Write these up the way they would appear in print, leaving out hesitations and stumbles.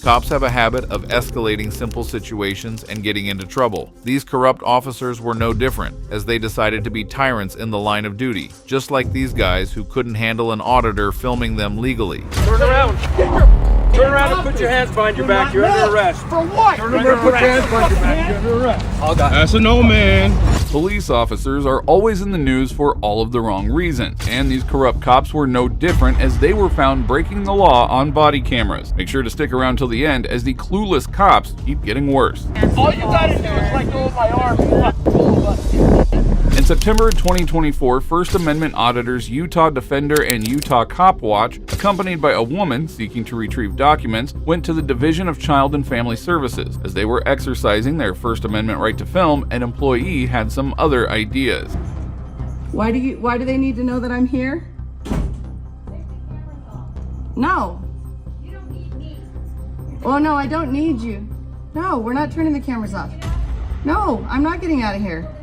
Cops have a habit of escalating simple situations and getting into trouble. These corrupt officers were no different, as they decided to be tyrants in the line of duty, just like these guys who couldn't handle an auditor filming them legally. Turn around. Turn around and put your hands behind your back. You're under arrest. For what? Turn around and put your hands behind your back. You're under arrest. That's a no, man. Police officers are always in the news for all of the wrong reasons, and these corrupt cops were no different as they were found breaking the law on body cameras. Make sure to stick around till the end as the clueless cops keep getting worse. All you gotta do is let go of my arm. In September 2024, First Amendment auditors Utah Defender and Utah Cop Watch, accompanied by a woman seeking to retrieve documents, went to the Division of Child and Family Services. As they were exercising their First Amendment right to film, an employee had some other ideas. Why do they need to know that I'm here? No. You don't need me. Oh no, I don't need you. No, we're not turning the cameras off. No, I'm not getting out of here.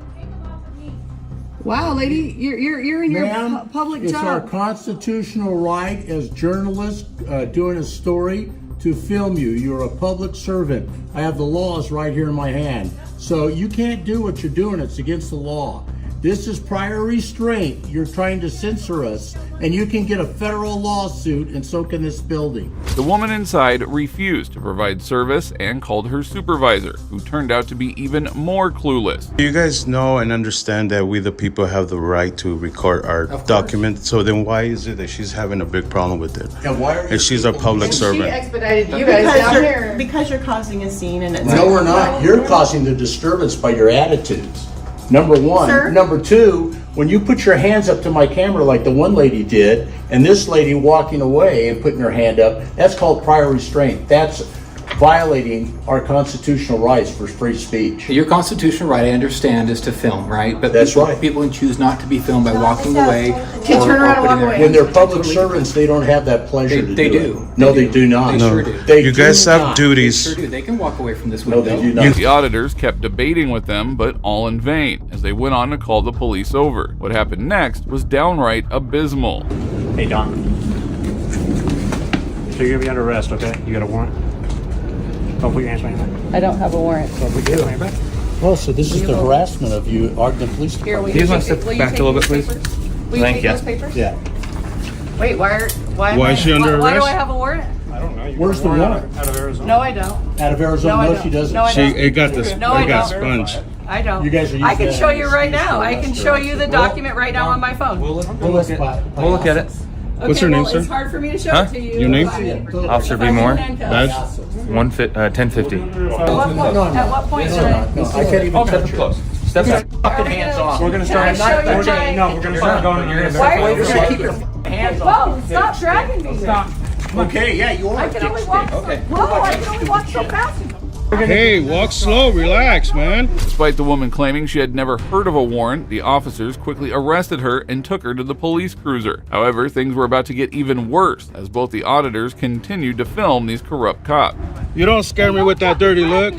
Wow, lady, you're in your public it's job. Our constitutional right as journalists doing a story to film you. You're a public servant. I have the laws right here in my hand. So you can't do what you're doing. It's against the law. This is prior restraint. You're trying to censor us, and you can get a federal lawsuit, and so can this building. The woman inside refused to provide service and called her supervisor, who turned out to be even more clueless. You guys know and understand that we the people have the right to record our documents. So then why is it that she's having a big problem with it? And why are If she's a public She servant. expedited you guys down here. Because you're causing a scene and it's... No, we're not. You're causing the disturbance by your attitudes. Number one. Sir? Number two, when you put your hands up to my camera like the one lady did, and this lady walking away and putting her hand up, that's called prior restraint. That's violating our constitutional rights for free speech. Your constitutional right, I understand, is to film, right? But That's right. people can choose not to be filmed by walking away. Okay, turn around and walk away. When they're public servants, they don't have that pleasure to They do do. it. No, they do not. They sure do. They You guys do have not. They duties. sure do. They can walk away from this No, window. they do not. The auditors kept debating with them, but all in vain, as they went on to call the police over. What happened next was downright abysmal. Hey, Don. So you're gonna be under arrest, okay? You got a warrant? Don't put your hands behind your back. I don't have a warrant. Don't put your hands behind your back. Well, so this is the harassment of you, Ogden Police Here, will Department. you just wanna take- step will you back take a little these bit, please? papers? Will you Thank take you. those papers? Yeah. Wait, why Why is she under why do I arrest? have a warrant? I don't know. You Where's got the a warrant? Out of Arizona. No, I don't. Out of Arizona, No, I no, don't. she doesn't. No, I She don't. it got this. No, I it got don't. sponged. I don't. You guys are I can using show that you as right an now. I excuse can for show us. you the document right now on my phone. We'll look at it. What's Okay, your name, well, sir? It's hard for me to show it to you. Your name? Officer If B. I'm Moore. in handcuffs. Badge? 1050. At what point should I? No, I can't even touch her. Step back. Fucking hands off. We're gonna Can I start. show you my- No, we're gonna start going. You're gonna Why are you start. keep your hands off? Whoa, stop dragging me. Stop. Okay, yeah, you are I a can only dick walk stick. so, whoa, I can only walk so fast. Hey, walk slow, relax, man. Despite the woman claiming she had never heard of a warrant, the officers quickly arrested her and took her to the police cruiser. However, things were about to get even worse as both the auditors continued to film these corrupt cops. You don't scare me with that dirty look.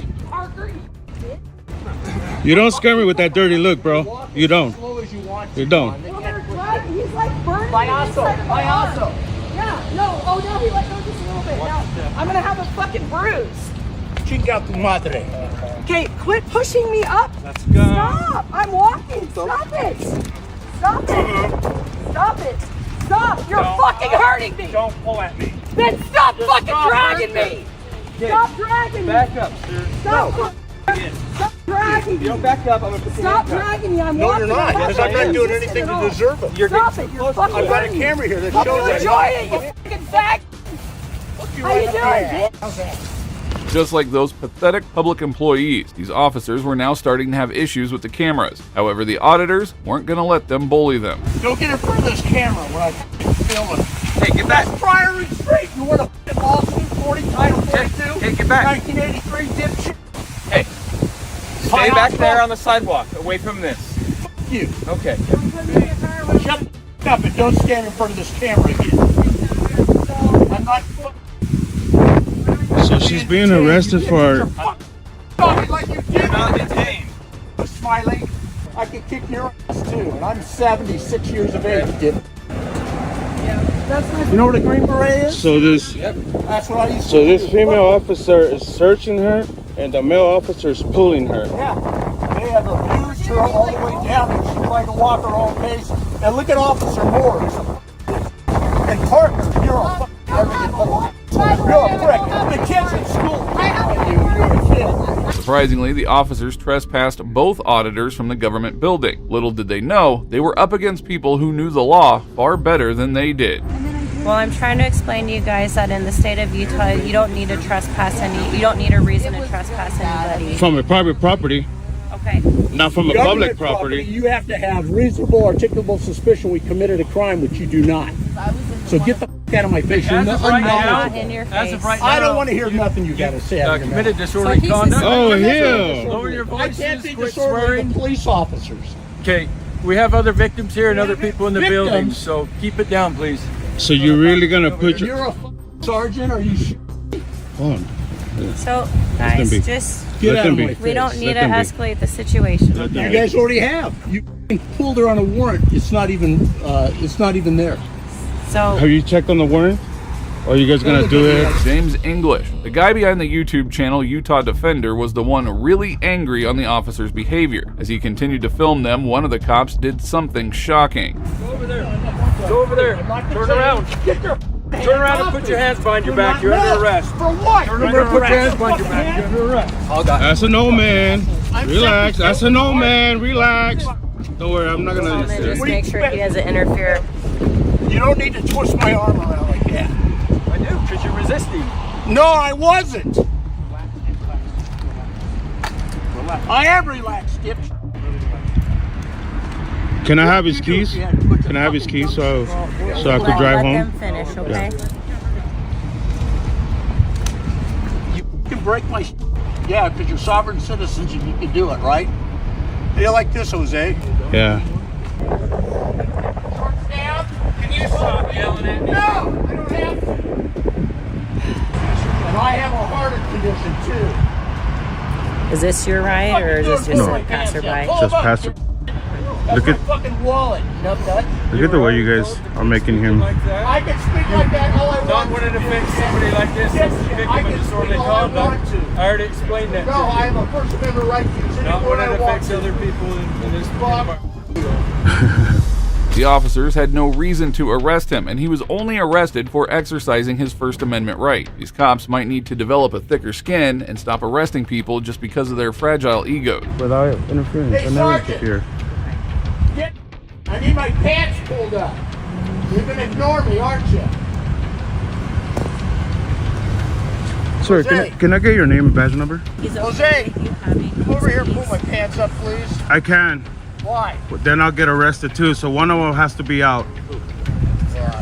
You don't scare me with that dirty look, bro. You don't. You don't. Well, they're dragging. He's like burning. I also. Yeah, no, oh no, he let go just a little bit. Now, I'm gonna have a fucking bruise. Chinga tu madre. Okay, quit pushing me up. Let's go. Stop! I'm walking. Stop it! Stop it! Stop it! Stop! You're fucking hurting me! Don't pull at me. Then stop fucking stop dragging right me! Stop dragging me! Back up, sir. Stop! Stop dragging me! Don't back up. I'm gonna put Stop dragging me! I'm No, walking. you're not, I'm because I'm not doing anything to deserve it. Stop it! You're fucking I've got a hurting me. camera here that Hope shows you that. enjoy it, you fucking fag! How you doing, bitch? Just like those pathetic public employees, these officers were now starting to have issues with the cameras. However, the auditors weren't going to let them bully them. Don't get in front of this camera when I film it. Hey, get back. Prior restraint. You want a lawsuit 40 Title 42? Hey, get back. 1983 dipshit. Hey, stay back there on the sidewalk, away from this. F you. Okay. Shut up and don't stand in front of this camera again. I'm not So she's being arrested for. like you did. You're not detained. Smiley, I can kick your ass too, and I'm 76 years of age, dip. Yeah. You know what a Green Beret is? So this, That's what I used to so this do. female officer is searching her, and the male officer is pulling her. Yeah. They have abused her all the way down, and she's trying to walk her own pace. And look at Officer Moore. He's a and Parker, you're a you're a prick. The kids in school. You're a kid. Surprisingly, the officers trespassed both auditors from the government building. Little did they know, they were up against people who knew the law far better than they did. Well, I'm trying to explain to you guys that in the state of Utah, you don't need to trespass you don't need a reason to trespass anybody. From a private property, Okay. not from a Government public property. You have to have reasonable, articulable suspicion we committed a crime, which you do not. So get the f out of my face. You're Not in your face. I don't want to hear nothing you got to say. out of your Committed mouth. disorderly conduct. Oh, hell. Lower your I voices, can't be quit disorderly swearing. with police officers. Okay, we have other victims here and other people in the building, Victims? so keep it down, please. So you're really gonna put your... You're a sergeant? Are you? Hold on. So, gonna guys, be- just Get Let out them of be. my face. we don't need to them be. escalate the situation. You guys already have. You pulled her on a warrant. It's not even there. So, Have you checked on the warrant? Or are you guys gonna do it? James English, the guy behind the YouTube channel Utah Defender, was the one really angry on the officers' behavior. As he continued to film them, one of the cops did something shocking. Go over there. Go over there. Turn around. Get your Turn around and put your hands behind your back. You're under arrest. For what? Turn around and put your hands behind your back. You're under arrest. That's a no, man. Relax. That's a no, man. Relax. Don't worry, I'm not I'm gonna... gonna just make sure he doesn't interfere. You don't need to twist my arm around like that. I do, because you're resisting. No, I wasn't. I am relaxed, Skip. Can I have his keys? Can I have his keys so I could drive Let home? them finish, okay? You can break my. Yeah, because you're sovereign citizens and you can do it, right? How you like this, Jose? Yeah. Can you stop yelling at me? No, I don't have to. And I have a heart condition too. Is this your ride, or is this just No. a passerby? Just pass it. That's Look my fucking wallet, nut. Look at the way you guys are making him... Like that? I can speak like that all I Not want. when it affects somebody like this Yes, as a I victim can of speak disorderly all I want conduct. to. I already explained that No, to you. I have a First Amendment right to use any Not word when I it want affects to. other people in this environment. The officers had no reason to arrest him, and he was only arrested for exercising his First Amendment right. These cops might need to develop a thicker skin and stop arresting people just because of their fragile egos. Without interference. Hey, Sergeant. I need my pants pulled up. You're gonna ignore me, aren't you? Sir, Jose. can I get your name and badge number? Jose, come over here and pull my pants up, please. I can. Why? But then I'll get arrested too, so one of them has to be out.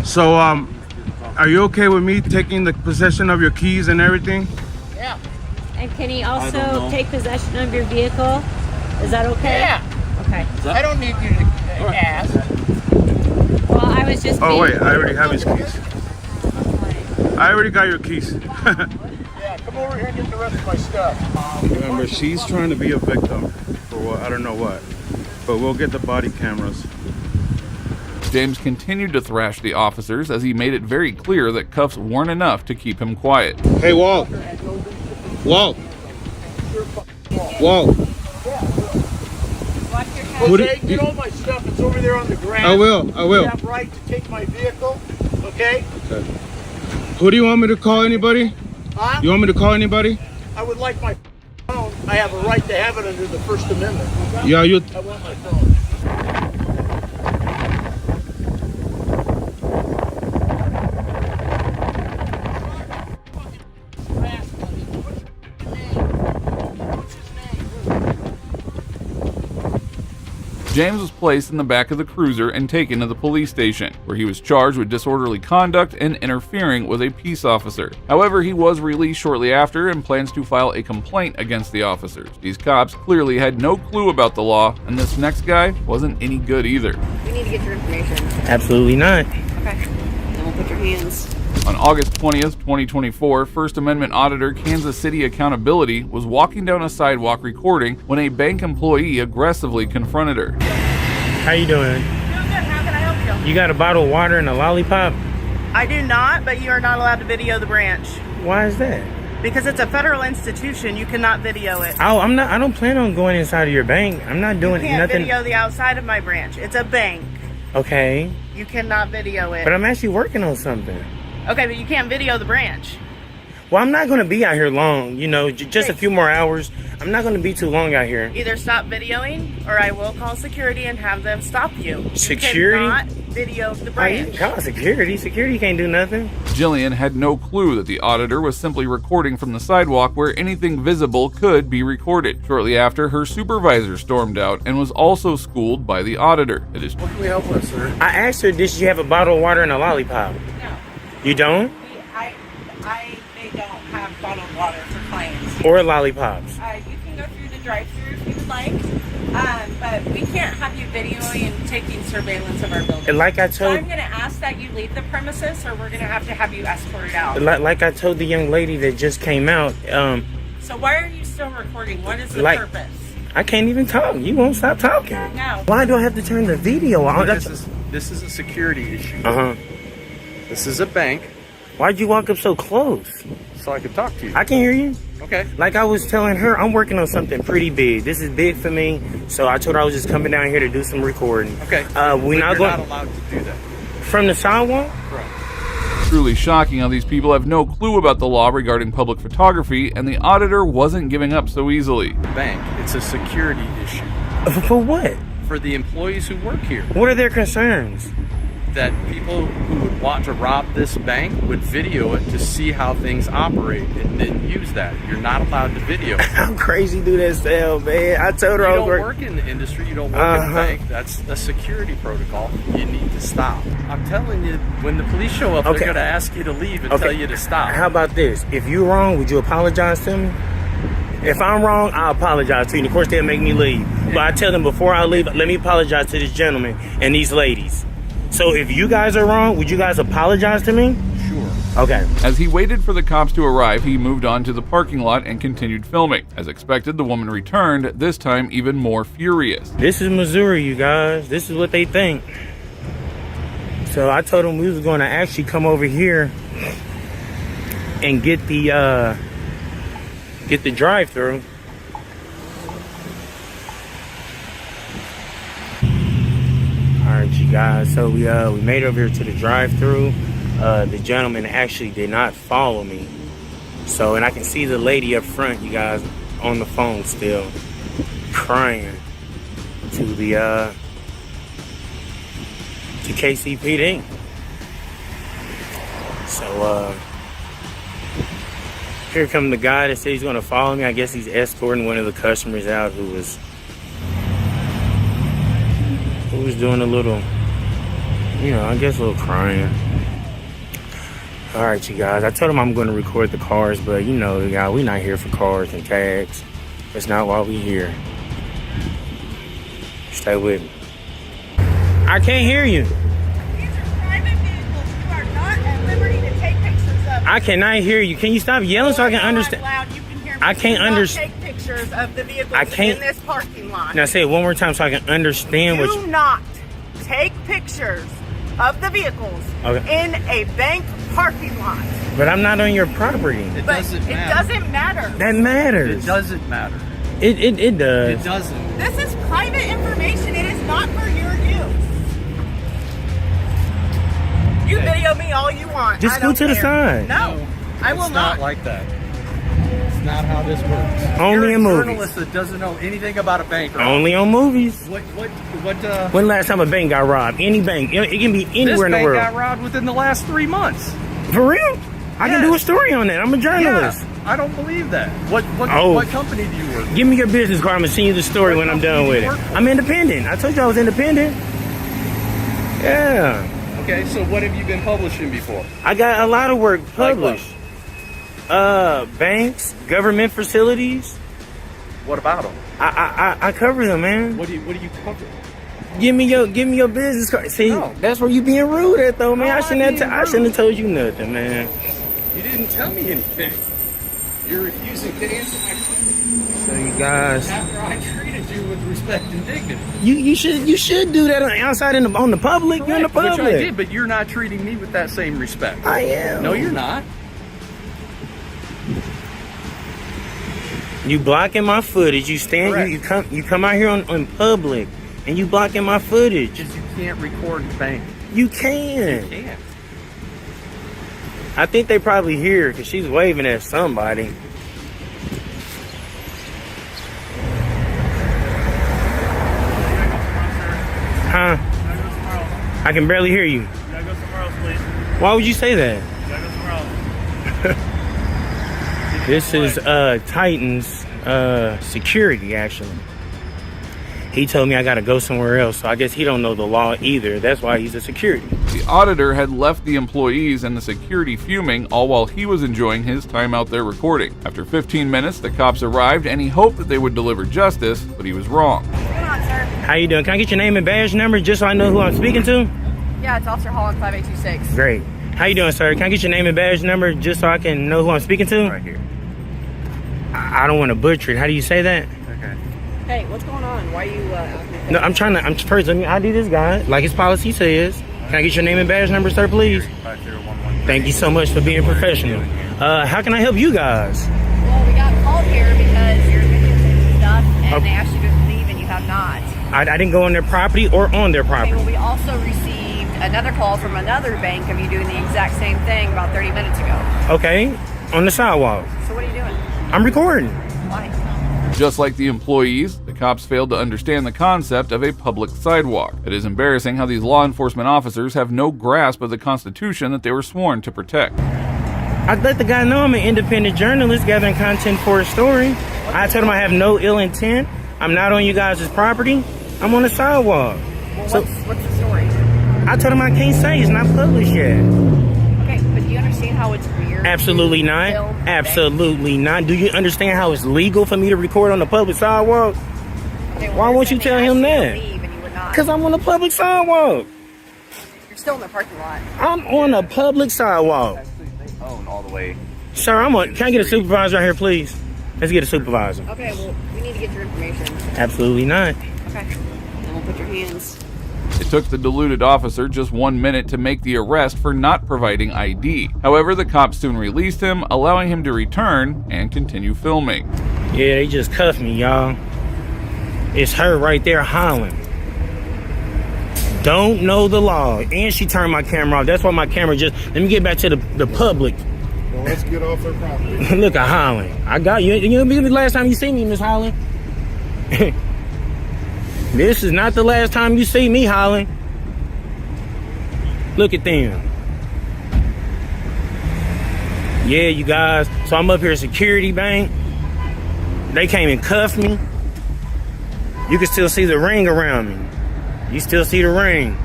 So, are you okay with me taking the possession of your keys and everything? Yeah. And can he also take possession of your vehicle? Is that okay? Yeah. Okay. I don't need you to ask. Well, I was just. Oh being- wait, I already have his keys. I already got your keys. Yeah, come over here and get the rest of my stuff. Remember, she's trying to be a victim for what, I don't know what. But we'll get the body cameras. James continued to thrash the officers as he made it very clear that cuffs weren't enough to keep him quiet. Hey, Walt. Walt. Walt. Jose, get all my stuff. It's over there on the ground. I will. You have right to take my vehicle, okay? Who do you want me to call? Anybody? Huh? You want me to call anybody? I would like my phone. I have a right to have it under the First Amendment. Yeah, you. I want my phone. James was placed in the back of the cruiser and taken to the police station, where he was charged with disorderly conduct and interfering with a peace officer. However, he was released shortly after and plans to file a complaint against the officers. These cops clearly had no clue about the law, and this next guy wasn't any good either. We need to get your information. Absolutely not. Okay. Then we'll put your hands. On August 20th, 2024, First Amendment auditor Kansas City Accountability was walking down a sidewalk recording when a bank employee aggressively confronted her. How you doing? Doing good. How can I help you? You got a bottle of water and a lollipop? I do not, but you are not allowed to video the branch. Why is that? Because it's a federal institution, you cannot video it. Oh, I'm not. I don't plan on going inside of your bank. I'm not doing You can't nothing. video the outside of my branch. It's a bank. Okay. You cannot video it. But I'm actually working on something. Okay, but you can't video the branch. Well, I'm not going to be out here long. You know, just a few more hours. I'm not going to be too long out here. Either stop videoing, or I will call security and have them stop you. Security? You cannot video the I branch. call security. Security can't do nothing. Jillian had no clue that the auditor was simply recording from the sidewalk where anything visible could be recorded. Shortly after, her supervisor stormed out and was also schooled by the auditor. It is What can we help with, sir? I asked her, did she have a bottle of water and a lollipop? No. You don't? They don't have bottled water for clients. Or lollipops? You can go through the drive-thru if you would like, but we can't have you videoing and taking surveillance of our building. And like I So told, I'm going to ask that you leave the premises, or we're going to have you escorted out. like I told the young lady that just came out, So why are you still recording? What is the Like- purpose? I can't even talk. You won't stop talking. No. Why do I have to turn the video on? This is a security issue. Uh-huh. This is a bank, Why'd you walk up so close? so I can talk to you. I can hear you. Okay. Like I was telling her, I'm working on something pretty big. This is big for me. So I told her I was just coming down here to do some recording. Okay. We're not You're going not allowed to do that. from the sidewalk. truly shocking how these people have no clue about the law regarding public photography, and the auditor wasn't giving up so easily. Bank, it's a security issue For what? for the employees who work here. What are their concerns? That people who would want to rob this bank would video it to see how things operate and then use that. You're not allowed to video it. How crazy do that sound, man? I told her You I don't was work in the industry, you don't work in the bank. That's a security protocol. You need to stop. I'm telling you, when the police show up, Okay. they're going to ask you to leave and tell you to stop. How about this? If you're wrong, would you apologize to me? If I'm wrong, I'll apologize to you. And of course, they'll make me leave. But I tell them before I leave, let me apologize to this gentleman and these ladies. So if you guys are wrong, would you guys apologize to me? Sure. Okay. As he waited for the cops to arrive, he moved on to the parking lot and continued filming. As expected, the woman returned, this time even more furious. This is Missouri, you guys. This is what they think. So I told them we was going to actually come over here and get the drive-through. All right, you guys. So we made it over here to the drive-through. The gentleman actually did not follow me. So, and I can see the lady up front, you guys, on the phone still, crying to the to KCPD. So here come the guy that said he's gonna follow me. I guess he's escorting one of the customers out who was doing a little, you know, I guess a little crying. All right, you guys. I told him I'm going to record the cars, but you know, y'all, we not here for cars and tags. That's not why we here. Stay with me. I can't hear you. These are private vehicles. You are not at liberty to take pictures of them. I cannot hear you. Can you stop yelling so I can understand? Loud, you can hear me. I can't Do not understand. take pictures of the vehicles I can't- in this parking lot. Now say it one more time so I can understand what Do you... not take pictures of the vehicles Okay. in a bank parking lot. But I'm not on your property. It But doesn't it matter. doesn't matter. That matters. It doesn't matter. It does. It doesn't. This is private information. It is not for your use. You video me all you want. Just I go don't to the care. side. No, I will It's not. not like that. It's not how this works. Only You're in a movies. journalist that doesn't know anything about a bank. Right? Only on movies. What When last time a bank got robbed? Any bank. It can be anywhere in the this world. bank got robbed within the last 3 months. For real? I can do a story on that. I'm a journalist. Yeah, I don't believe that. What company do you work for? Give me your business card. I'm going to send you the story when I'm done with it. I'm independent. I told you I was independent. Yeah. Okay, so what have you been publishing before? I got a lot of work published. Banks, government facilities. What about them? I cover them, man. What do you cover? Give me your business card. See, that's where you being rude at, though, man. I shouldn't have told you nothing, man. You didn't tell me anything. You're refusing to answer my question. So you guys, After I treated you you with respect and dignity. You should do that outside on the public. Correct, You're in the public. Which I did, but you're not treating me with that same respect. I am. No, you're not. You blocking my footage. You stand. You come out here on public, and you blocking my footage. Because you can't record the bank. You can. You can't. I think they probably hear because she's waving at somebody. Huh? I can barely hear you. You gotta go somewhere else, please. Why would you say that? You gotta go somewhere else. This is Titan's security, actually. He told me I gotta go somewhere else, so I guess he don't know the law either. That's why he's a security. The auditor had left the employees and the security fuming, all while he was enjoying his time out there recording. After 15 minutes, the cops arrived and he hoped that they would deliver justice, but he was wrong. Come on, sir. How you doing? Can I get your name and badge number just so I know who I'm speaking to? Yeah, it's Officer Holland 5826. Great. How you doing, sir? Can I get your name and badge number just so I can know who I'm speaking to? Right here. I don't want to butcher it. How do you say that? Okay. Hey, what's going on? Why are you No, first, let me ID this guy, like his policy says. Can I get your name and badge number, sir, please? 5011. Thank you so much for being professional. How can I help you guys? Well, we got called here because you're videotaping stuff and they asked you to leave and you have not. I didn't go on their property or on their Okay, property. well, we also received another call from another bank of you doing the exact same thing about 30 minutes ago. Okay, on the sidewalk. So what are you doing? I'm recording. Why? Just like the employees, the cops failed to understand the concept of a public sidewalk. It is embarrassing how these law enforcement officers have no grasp of the Constitution that they were sworn to protect. I let the guy know I'm an independent journalist gathering content for a story. I told him I have no ill intent. I'm not on you guys' property. I'm on the sidewalk. Well, So what's the story? I told him I can't say it's not published yet. Okay, but do you understand how it's weird? Absolutely to not. film a Absolutely not. Do you understand how it's legal for me to record on the public sidewalk? bank? Okay, well, Why won't you they tell asked him you to that? leave and you would not. Because I'm on the public sidewalk. You're still in the parking lot. I'm on a public sidewalk. Own all the way. Sir, can I get a supervisor right here, please? Let's get a supervisor. Okay, well, we need to get your information. Absolutely not. Okay. Then we'll put your hands. It took the deluded officer just 1 minute to make the arrest for not providing ID. However, the cops soon released him, allowing him to return and continue filming. Yeah, they just cuffed me, y'all. It's her right there hollering. Don't know the law. And she turned my camera off. That's why my camera just... Let me get back to the public. Well, let's get off their property. Look at Holland. I got you. You know the last time you see me, Miss Holland? This is not the last time you see me, Holland. Look at them. Yeah, you guys. So I'm up here at Security Bank. They came and cuffed me. You can still see the ring around me. You still see the ring.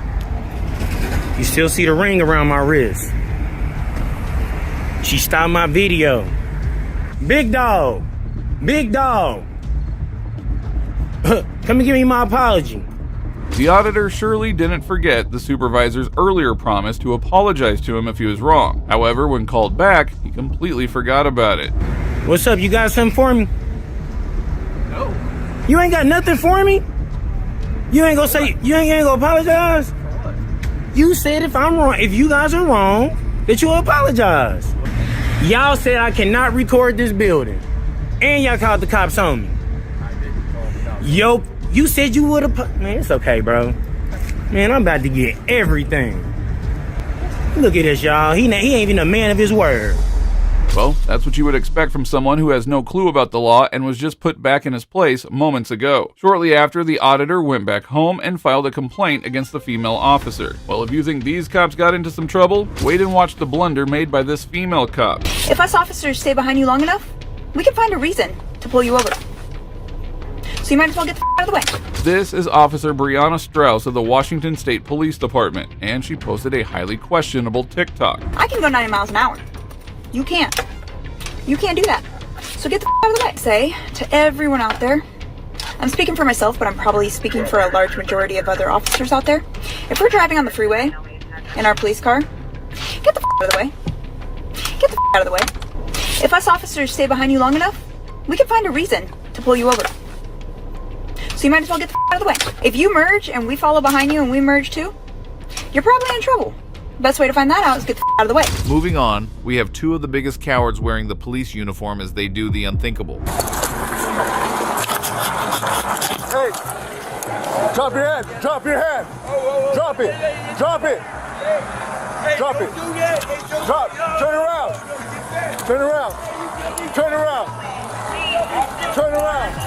You still see the ring around my wrist. She stopped my video. Big dog. Big dog. Come and give me my apology. The auditor surely didn't forget the supervisor's earlier promise to apologize to him if he was wrong. However, when called back, he completely forgot about it. What's up? You got something for me? No. You ain't got nothing for me? You ain't gonna say, you ain't gonna apologize? You said if I'm wrong, if you guys are wrong, that you'll apologize. Y'all said I cannot record this building. And y'all called the cops on me. Yo, you said you would have. Man, it's okay, bro. Man, I'm about to get everything. Look at this, y'all. He ain't even a man of his word. Well, that's what you would expect from someone who has no clue about the law and was just put back in his place moments ago. Shortly after, the auditor went back home and filed a complaint against the female officer. Well, if you think these cops got into some trouble, wait and watch the blunder made by this female cop. If us officers stay behind you long enough, we can find a reason to pull you over. So you might as well get the out of the way. This is Officer Brianna Strauss of the Washington State Police Department, and she posted a highly questionable TikTok. I can go 90 miles an hour. You can't. You can't do that. So get the out of the way. Say to everyone out there, I'm speaking for myself, but I'm probably speaking for a large majority of other officers out there. If we're driving on the freeway in our police car, get the out of the way. Get the out of the way. If us officers stay behind you long enough, we can find a reason to pull you over. So So you might as well get the out of the way. If you merge and we follow behind you and we merge too, you're probably in trouble. Best way to find that out is get the out of the way. Moving on, we have two of the biggest cowards wearing the police uniform as they do the unthinkable. Hey, drop your hand, drop your hand. Drop it, drop it. Drop it. Drop, turn around. Turn around. Turn around. Turn around.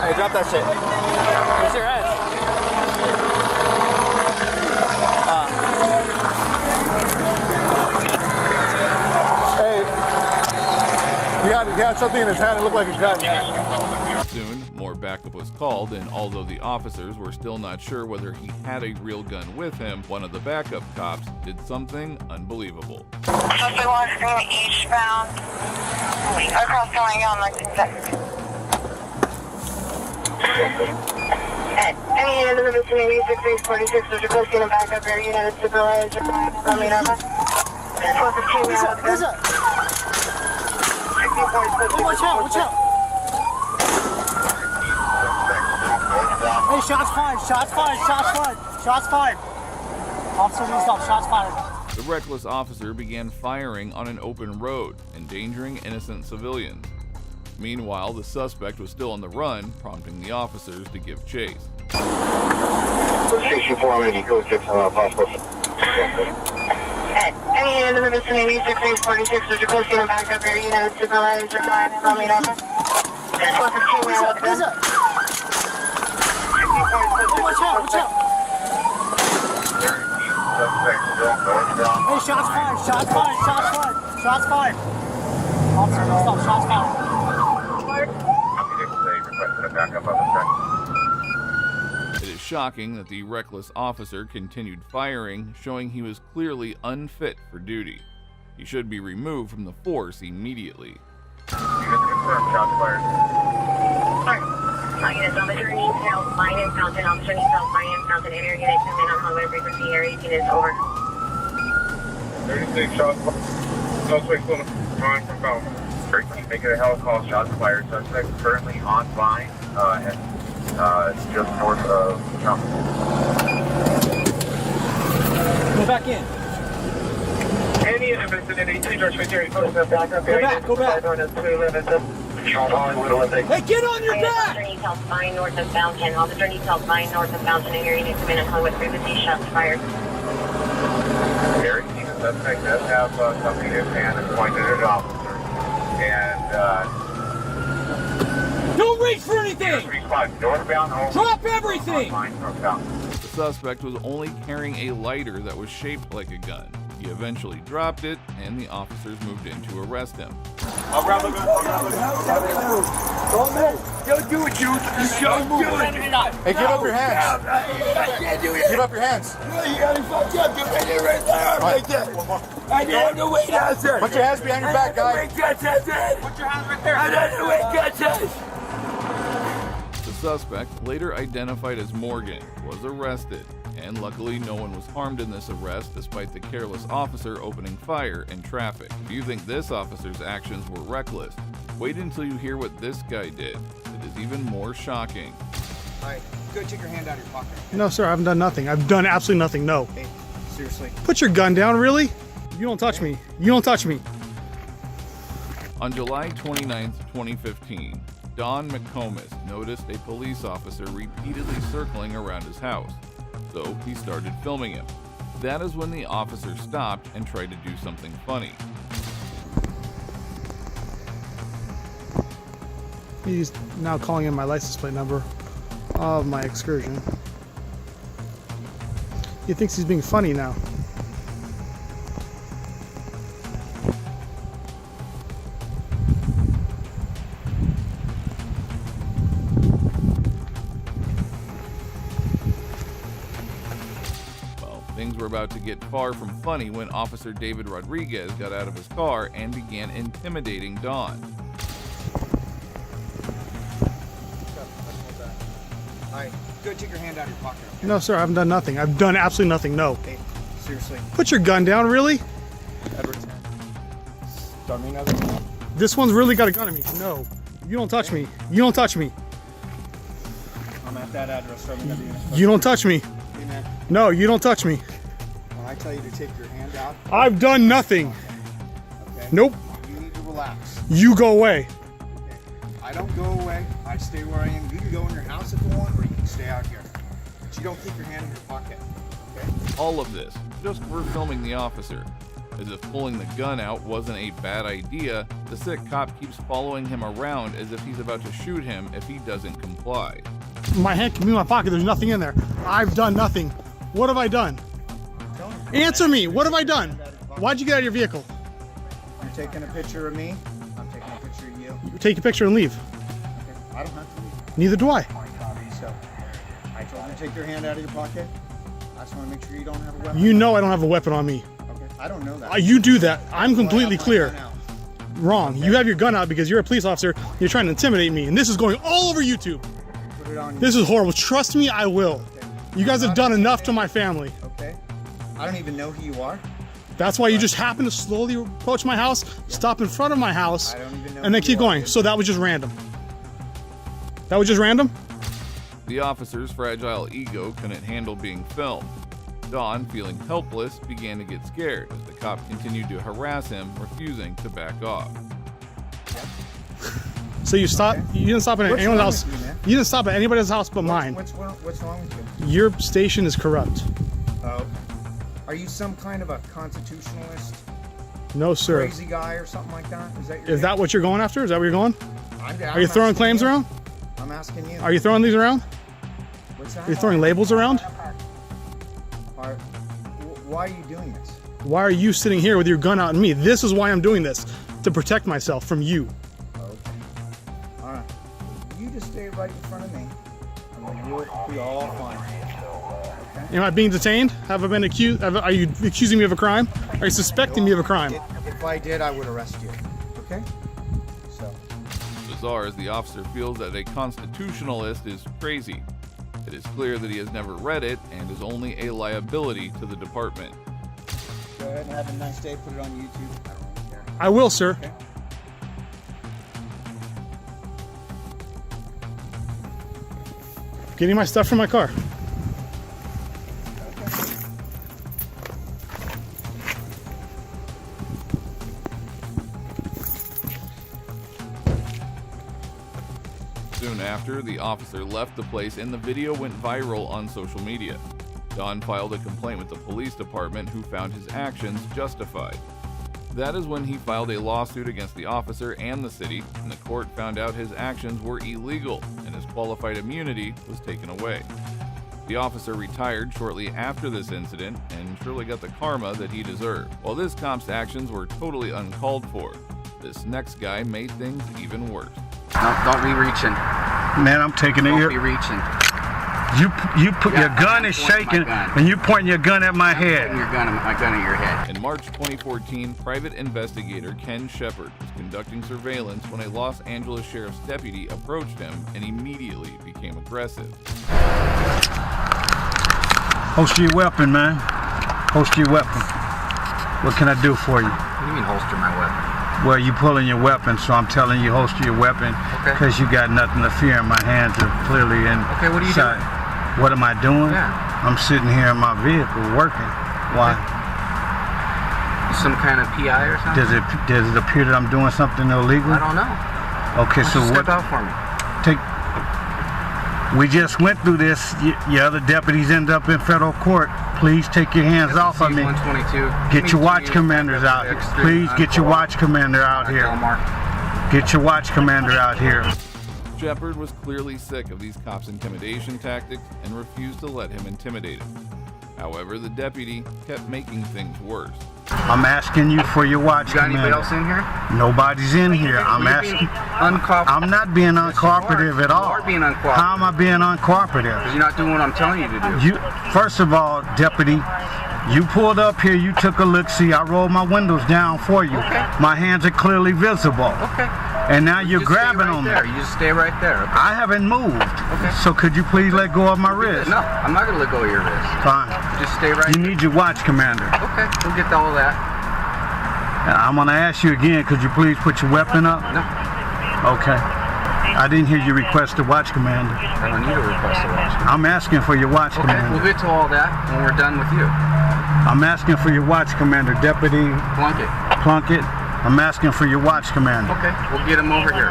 Hey, drop that shit. Where's your head? He had something in his hand. It looked like a gun. Soon, more backup was called, and although the officers were still not sure whether he had a real gun with him, one of the backup cops did something unbelievable. Suspect wants to go eastbound across the line on Lexington. Any other limits to maybe 646, there's a close in a backup area, United Supervisor, coming over. Where's that? Watch out, watch out. Hey, shots fired, shots fired, shots fired, shots fired. Officer needs help, shots fired. The reckless officer began firing on an open road, endangering innocent civilians. Meanwhile, the suspect was still on the run, prompting the officers to give chase. Station 4, I'm going to be code 6 possible. Any other limits to maybe 646, there's a close in a backup area, United Supervisor, coming over. Where's that? Watch out, watch out. Hey, shots fired, shots fired, shots fired, shots fired. Officer, no, stop, shots fired. It is shocking that the reckless officer continued firing, showing he was clearly unfit for duty. He should be removed from the force immediately. Units, officer needs help, line and fountain, officer needs help, line and fountain, area unit, come in on highway frequency, area units, over. 36 shots, suspect on the line from Fountain. Frequency, make it a hell call, shots fired, suspect currently on line, just north of Fountain. Go back in. Any in the vicinity, please rush with your Go back, go back. Hey, get on your back! Officer needs help, line north of Fountain, officer needs help, line north of Fountain, area unit, come in on highway frequency, shots fired. Eric, the suspect does have something in his hand and pointed at officer. And, don't reach for anything! Northbound home. Drop everything! The suspect was only carrying a lighter that was shaped like a gun. He eventually dropped it, and the officers moved in to arrest him. I'll grab the gun. Don't do it, you. Don't do it. Hey, give up your hands. I can't do it. Give up your hands. You got me fucked up. You're right there, right there. Right there. I didn't have no weight out there. Put your hands behind your back, guy. Put your hands right there. I didn't have weight guts. The suspect, later identified as Morgan, was arrested, and luckily no one was harmed in this arrest despite the careless officer opening fire in traffic. If you think this officer's actions were reckless, wait until you hear what this guy did. It is even more shocking. Alright, go take your hand out of your pocket. No, sir, I haven't done nothing. I've done absolutely nothing, no. Hey, seriously. Put your gun down, really? You don't touch me. You don't touch me. On July 29, 2015, Don McComas noticed a police officer repeatedly circling around his house, so he started filming him. That is when the officer stopped and tried to do something funny. He's now calling in my license plate number of my excursion. He thinks he's being funny now. Things were about to get far from funny when Officer David Rodriguez got out of his car and began intimidating Don. Alright, go take your hand out of your pocket. No, sir, I haven't done nothing. I've done absolutely nothing, no. Hey, seriously. Put your gun down, really? Edward 10. Show me another one. This one's really got a gun at me. No, you don't touch me. You don't touch me. I'm at that address. Show me another unit. You don't touch me. Hey, man. No, you don't touch me. When I tell you to take your hand out, I've done nothing. okay? Nope. You need to relax. You go away. I don't go away. I stay where I am. You can go in your house if you want, or you can stay out here. But you don't keep your hand in your pocket. Okay? All of this just for filming the officer. As if pulling the gun out wasn't a bad idea, the sick cop keeps following him around as if he's about to shoot him if he doesn't comply. My hand can be in my pocket. There's nothing in there. I've done nothing. What have I done? Answer me. What have I done? Why'd you get out of your vehicle? You're taking a picture of me. I'm taking a picture of you. You take a picture and leave. Okay. I don't have to leave. Neither do I. So, I told you to take your hand out of your pocket. I just want to make sure you don't have a weapon. You know I don't have a weapon on me. Okay. I don't know that. You do that. I'm completely Well, I clear. have my gun out. Wrong. You have your gun out because you're a police officer. You're trying to intimidate me, and this is going all over YouTube. Put it on. This is horrible. Trust me, I will. You guys have done enough to my family. Okay. I don't even know who you are. That's why you just happen to slowly approach my house, stop in front of my house, I don't even know and then who keep you are, going. dude. So that was just random. That was just random? The officer's fragile ego couldn't handle being filmed. Don, feeling helpless, began to get scared as the cop continued to harass him, refusing to back off. So you stopped. You didn't stop at What's anyone's wrong house. with you, man? You didn't stop at anybody's house but mine. What's wrong with you? Your station is corrupt. Oh. Are you some kind of a constitutionalist, No, sir. crazy guy or something like that? Is that your Is that what you're going after? Is that where you're going? I'm Are you throwing asking claims you. around? I'm asking you. Are you throwing these around? What's that? Are you throwing labels around? Why are you doing this? Why are you sitting here with your gun out on me? This is why I'm doing this, to protect myself from you. Okay. All right. You just stay right in front of me, and then we'll be all fine. Okay? Am I being detained? Have I been accused? Are you accusing me of a crime? Are you suspecting me of a crime? If I did, I would arrest you. Okay? So. Bizarre as the officer feels that a constitutionalist is crazy. It is clear that he has never read it and is only a liability to the department. Go ahead and have a nice day. Put it on YouTube. I don't really care. I will, sir. Okay? Getting my stuff from my car. Soon after, the officer left the place and the video went viral on social media. Don filed a complaint with the police department, who found his actions justified. That is when he filed a lawsuit against the officer and the city, and the court found out his actions were illegal and his qualified immunity was taken away. The officer retired shortly after this incident and surely got the karma that he deserved. While this cop's actions were totally uncalled for, this next guy made things even worse. Don't be reaching. Man, I'm taking it Don't here. be reaching. You put your gun is shaking and you pointing your gun at my head. Putting my gun at your head. In March 2014, private investigator Ken Shepard was conducting surveillance when a Los Angeles sheriff's deputy approached him and immediately became aggressive. Holster your weapon, man. Holster your weapon. What can I do for you? What do you mean holster my weapon? Well, you pulling your weapon, so I'm telling you holster your weapon because you got nothing to fear. My hands are clearly in. Okay, what are you doing? What am I doing? Yeah. I'm sitting here in my vehicle working. Why? Some kind of PI or something? Does it appear that I'm doing something illegal? I don't know. Okay, so Step what? out for me. We just went through this. Your other deputies end up in federal court. Please take your hands off of me. 122. Get your watch commanders out. Please get your watch commander out here. Get your watch commander out here. Shepard was clearly sick of these cops' intimidation tactics and refused to let him intimidate him. However, the deputy kept making things worse. I'm asking you for your watch commander. Anybody else in here? Nobody's in here. I'm asking. I'm not being uncooperative at all. You are being uncooperative. How am I being uncooperative? Because you're not doing what I'm telling you to do. First of all, deputy, you pulled up here, you took a look-see, I rolled my windows down for you. Okay. My hands are clearly visible. Okay. And now you're grabbing on me. You just stay right there. Okay? I haven't moved. Okay. So could you please let go of my wrist? No, I'm not going to let go of your wrist. Fine. Just stay right You need your watch commander. Okay, we'll get all of that. I'm gonna ask you again, could you please put your weapon up? No. Okay. I didn't hear you request a watch, Commander. I don't need a request to watch. I'm asking for your watch, Okay, Commander. we'll get to all that when we're done with you. I'm asking for your watch, Commander. Deputy Plunkett. Plunkett, I'm asking for your watch, Commander. Okay, we'll get him over here.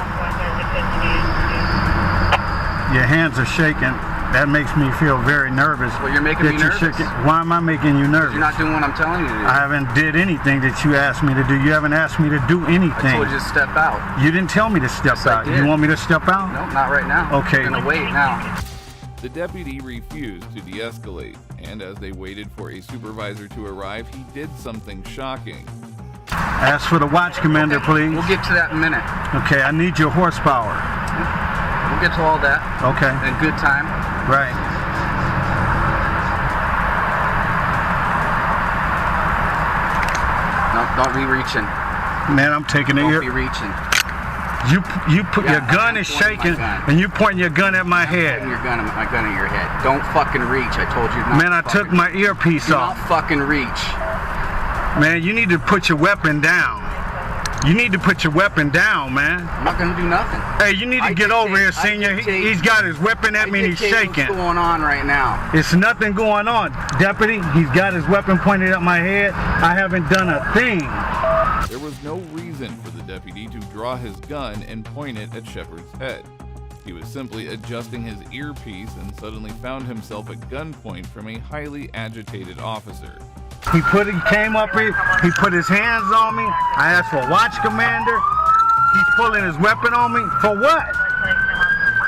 Your hands are shaking. That makes me feel very nervous. Well, you're making me nervous. Why am I making you nervous? You're not doing what I'm telling you to do. I haven't did anything that you asked me to do. You haven't asked me to do anything. I told you to step out. You didn't tell me to step out. You want me to step out? No, not right now. Okay. I'm gonna wait now. The deputy refused to de-escalate, and as they waited for a supervisor to arrive, he did something shocking. Ask for the watch, Commander, please. We'll get to that in a minute. Okay, I need your horsepower. We'll get to all that. Okay. In good time. Right. No, don't be reaching. Man, I'm taking it. Don't be reaching. You put your gun is shaking, and you pointing your gun at my head. Pointing your gun at your head. Don't fucking reach. I told you not. Man, I took my earpiece off. Not fucking reach. Man, you need to put your weapon down. You need to put your weapon down, man. I'm not gonna do nothing. Hey, you need to get over here, Senior. He's got his weapon at me and he's shaking. What's going on right now? It's nothing going on. Deputy, he's got his weapon pointed at my head. I haven't done a thing. There was no reason for the deputy to draw his gun and point it at Shepard's head. He was simply adjusting his earpiece and suddenly found himself at gunpoint from a highly agitated officer. He came up here, he put his hands on me. I asked for a watch, Commander. He's pulling his weapon on me. For what?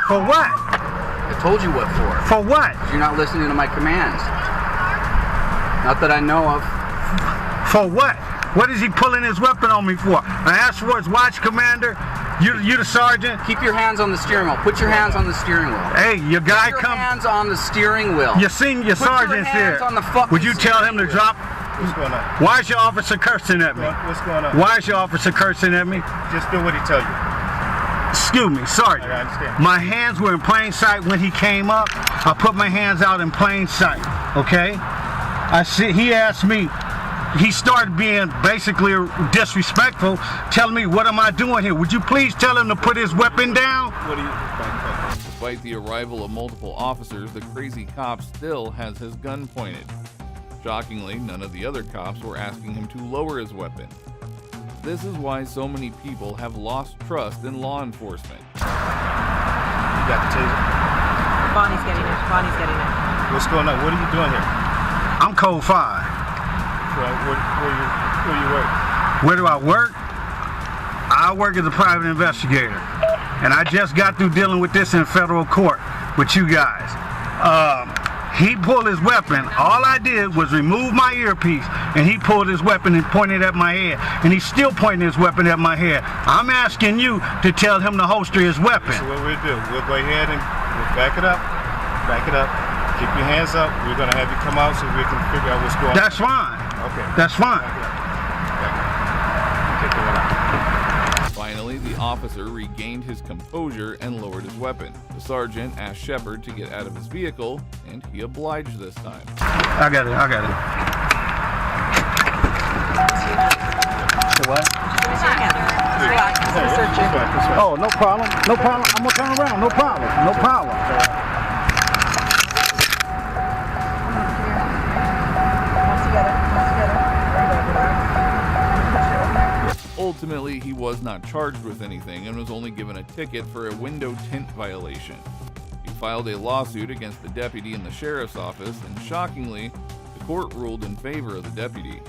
For what? I told you what for. For what? You're not listening to my commands. Not that I know of. For what? What is he pulling his weapon on me for? I asked for his watch, Commander. You the sergeant? Keep your hands on the steering wheel. Put your hands on the steering wheel. Hey, your guy Put your hands on the steering wheel. Your senior sergeant's here. On the fucking Would you tell him to drop? What's going on? Why is your officer cursing at me? What's going on? Why is your officer cursing at me? Just do what he tells you. Excuse me, sergeant. I understand. My hands were in plain sight when he came up. I put my hands out in plain sight. Okay? I see. He asked me. He started being basically disrespectful, telling me, what am I doing here? Would you please tell him to put his weapon down? Despite the arrival of multiple officers, the crazy cop still has his gun pointed. Shockingly, none of the other cops were asking him to lower his weapon. This is why so many people have lost trust in law enforcement. You got the taser? Bonnie's getting it. Bonnie's getting it. What's going on? What are you doing here? I'm code 5. Where you work? Where do I work? I work as a private investigator. And I just got through dealing with this in federal court with you guys. He pulled his weapon. All I did was remove my earpiece, and he pulled his weapon and pointed at my head. And he's still pointing his weapon at my head. I'm asking you to tell him to holster his weapon. So what we'll do, we'll go ahead and we'll back it up. Back it up. Keep your hands up. We're going to have you come out so we can figure out what's going on. That's fine. Okay. That's fine. Finally, the officer regained his composure and lowered his weapon. The sergeant asked Shepard to get out of his vehicle, and he obliged this time. I got it. Say what? Oh, no problem. No problem. I'm going to turn around. No problem. No problem. Ultimately, he was not charged with anything and was only given a ticket for a window tint violation. He filed a lawsuit against the deputy in the sheriff's office, and shockingly, the court ruled in favor of the deputy.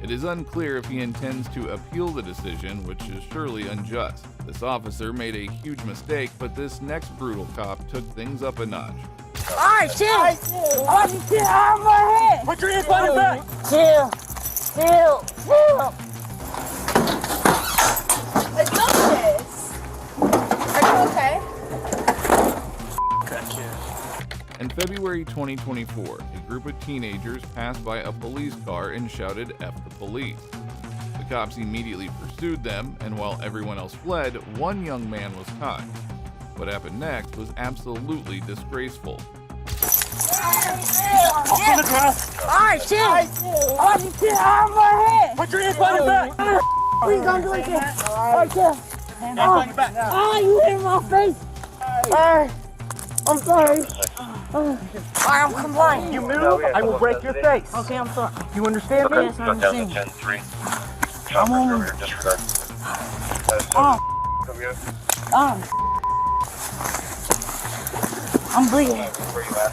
It is unclear if he intends to appeal the decision, which is surely unjust. This officer made a huge mistake, but this next brutal cop took things up a notch. Alright, chill! Alright, get out of my head! Put your hands behind your back! Chill! Let's go with this. Are you okay? In February 2024, a group of teenagers passed by a police car and shouted "F the police." The cops immediately pursued them, and while everyone else fled, one young man was caught. What happened next was absolutely disgraceful. Open the dress. Alright, chill. Oh, you chill out of my head. Put your hands behind your back. Please don't do it again. Alright, chill. Hands behind your back. Oh, you hit my face. Alright. I'm sorry. Alright, I'm complying. You move, I will break your face. Okay, I'm sorry. You understand me? Yes, I understand. 10-3. I'm on. Disregard. Oh. Oh. I'm bleeding. Where you at?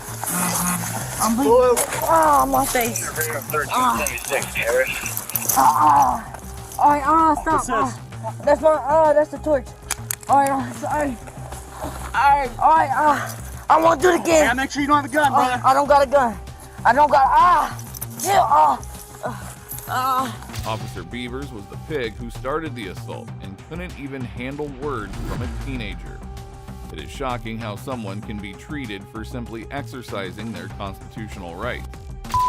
I'm bleeding. Oh, my face. 1376, Harris. Alright, stop. That's my, that's the torch. Alright, sorry. Alright, I won't do it again. Yeah, make sure you don't have a gun, brother. I don't got a gun. I don't got, chill, Officer Beavers was the pig who started the assault and couldn't even handle words from a teenager. It is shocking how someone can be treated for simply exercising their constitutional rights.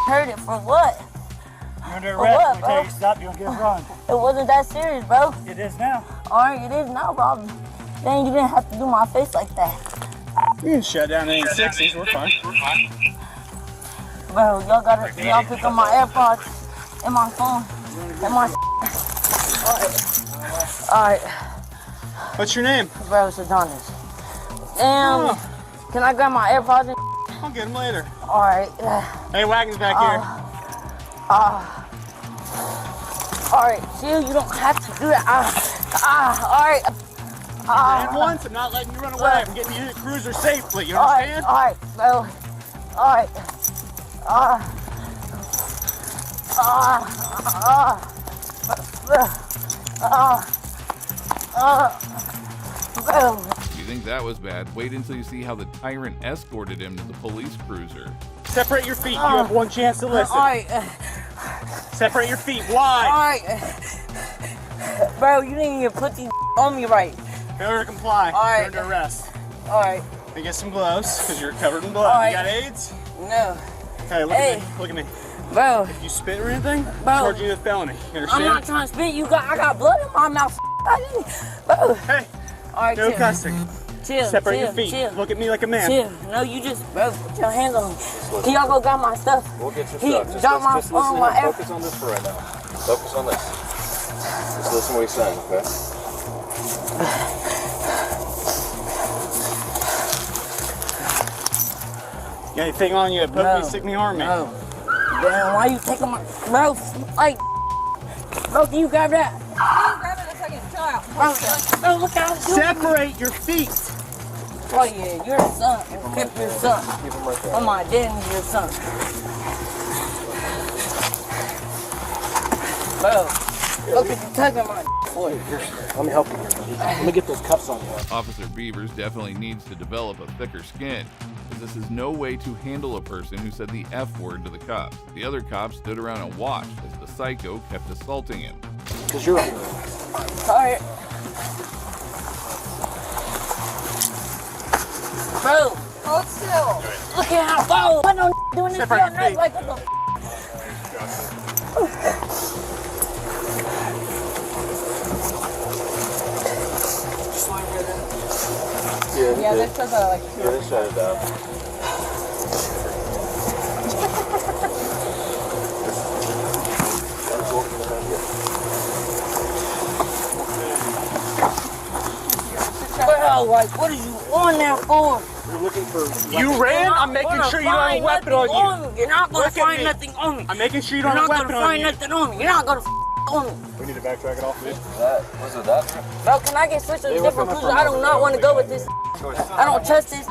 Heard it for what? You're under arrest. When I tell you to stop, you'll get run. It wasn't that serious, bro. It is now. Alright, it is now, bro. Then you didn't have to do my face like that. You can shut down the 60s. We're fine. Bro, y'all pick up my AirPods and my phone and my Alright. What's your name? Bro, it's Adonis. Damn. Can I grab my AirPods and I'll get them later. Alright. Hey, Wagon's back here. Alright, chill, you don't have to do that. Alright. And once, I'm not letting you run away. I'm getting you to the cruiser safely. You understand? Alright, bro. Alright. Bro. You think that was bad? Wait until you see how the tyrant escorted him to the police cruiser. Separate your feet. You have one chance to listen. Alright. Separate your feet wide. Alright. Bro, you didn't even put these on me right. Failure to comply. Alright. You're under arrest. Alright. Let me get some gloves, because you're covered in blood. Alright. You got AIDS? No. Hey, look at me. Look at me. Bro. If you spit or anything, Bro. charge you with felony. You understand? I'm not trying to spit. I got blood in my mouth. Bro. Hey. Alright, no chill. cussing. Chill. Separate chill, your feet. Chill. Look at me like a man. Chill. No, you just, bro, put your hands on me. Can y'all go grab my stuff? We'll get your He stuff. Just, dropped my just phone, listen my and air. focus on this for right now. Focus on this. Just listen to what he's saying, okay? You got anything on you? Poke me, stick me, harm me. No. Damn, why you taking my, bro, like, bro, can you grab that? Grab it a second. Chill out. Bro, look out. Separate your feet. Oh yeah, you're a son. Keep your son. Oh my daddy's your son. Bro, look at you tugging my boy. Let me help you here. Let me get those cuffs on you. Officer Beavers definitely needs to develop a thicker skin, as this is no way to handle a person who said the F word to the cops. The other cops stood around and watched as the psycho kept assaulting him. Because you're Alright. Bro, hold still. Look at how bro. I don't doing this Separate your your neck feet. like what the Yeah, they said that like. Yeah, they shut it down. Bro, like, what are you on there for? You're looking for... You ran? I'm making sure you don't have a weapon on you. You're not gonna Look at find me. nothing on me. I'm making sure you You're don't not have a gonna weapon on find you. nothing on me. You're not gonna on me. We need to backtrack it off this. Was it that? Bro, can I get switched to a different cruiser? I do not want to go with this. I don't trust this.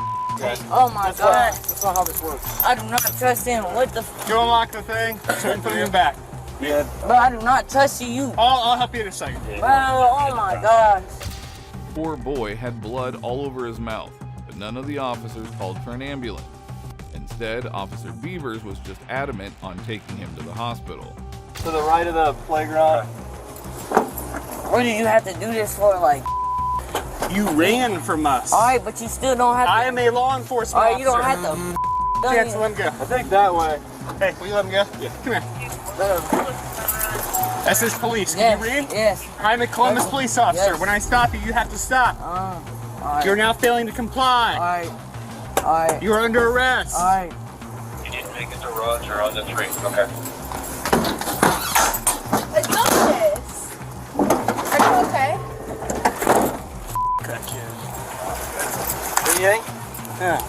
Oh my god. That's not how this works. I do not trust him. What the You unlock the thing, so you can put it in the back. Yeah. Bro, I do not trust you. I'll help you in a second. Bro, oh my gosh. Poor boy had blood all over his mouth, but none of the officers called for an ambulance. Instead, Officer Beavers was just adamant on taking him to the hospital. To the right of the playground. What did you have to do this for? Like, You ran from us. alright, but you still don't have to. I am a law enforcement Alright, you don't officer. have to. Chance to let him go. I think that way. Hey, will you let him go? Yeah. Come here. This is police. Can you read? Yes. I'm a Columbus police officer. Yes. When I stop you, you have to stop. Alright. You're now failing to comply. Alright. Alright. You are under arrest. Alright. Roger on the 3. Okay. I love this. Are you okay? Gotcha. Yeah. Yeah.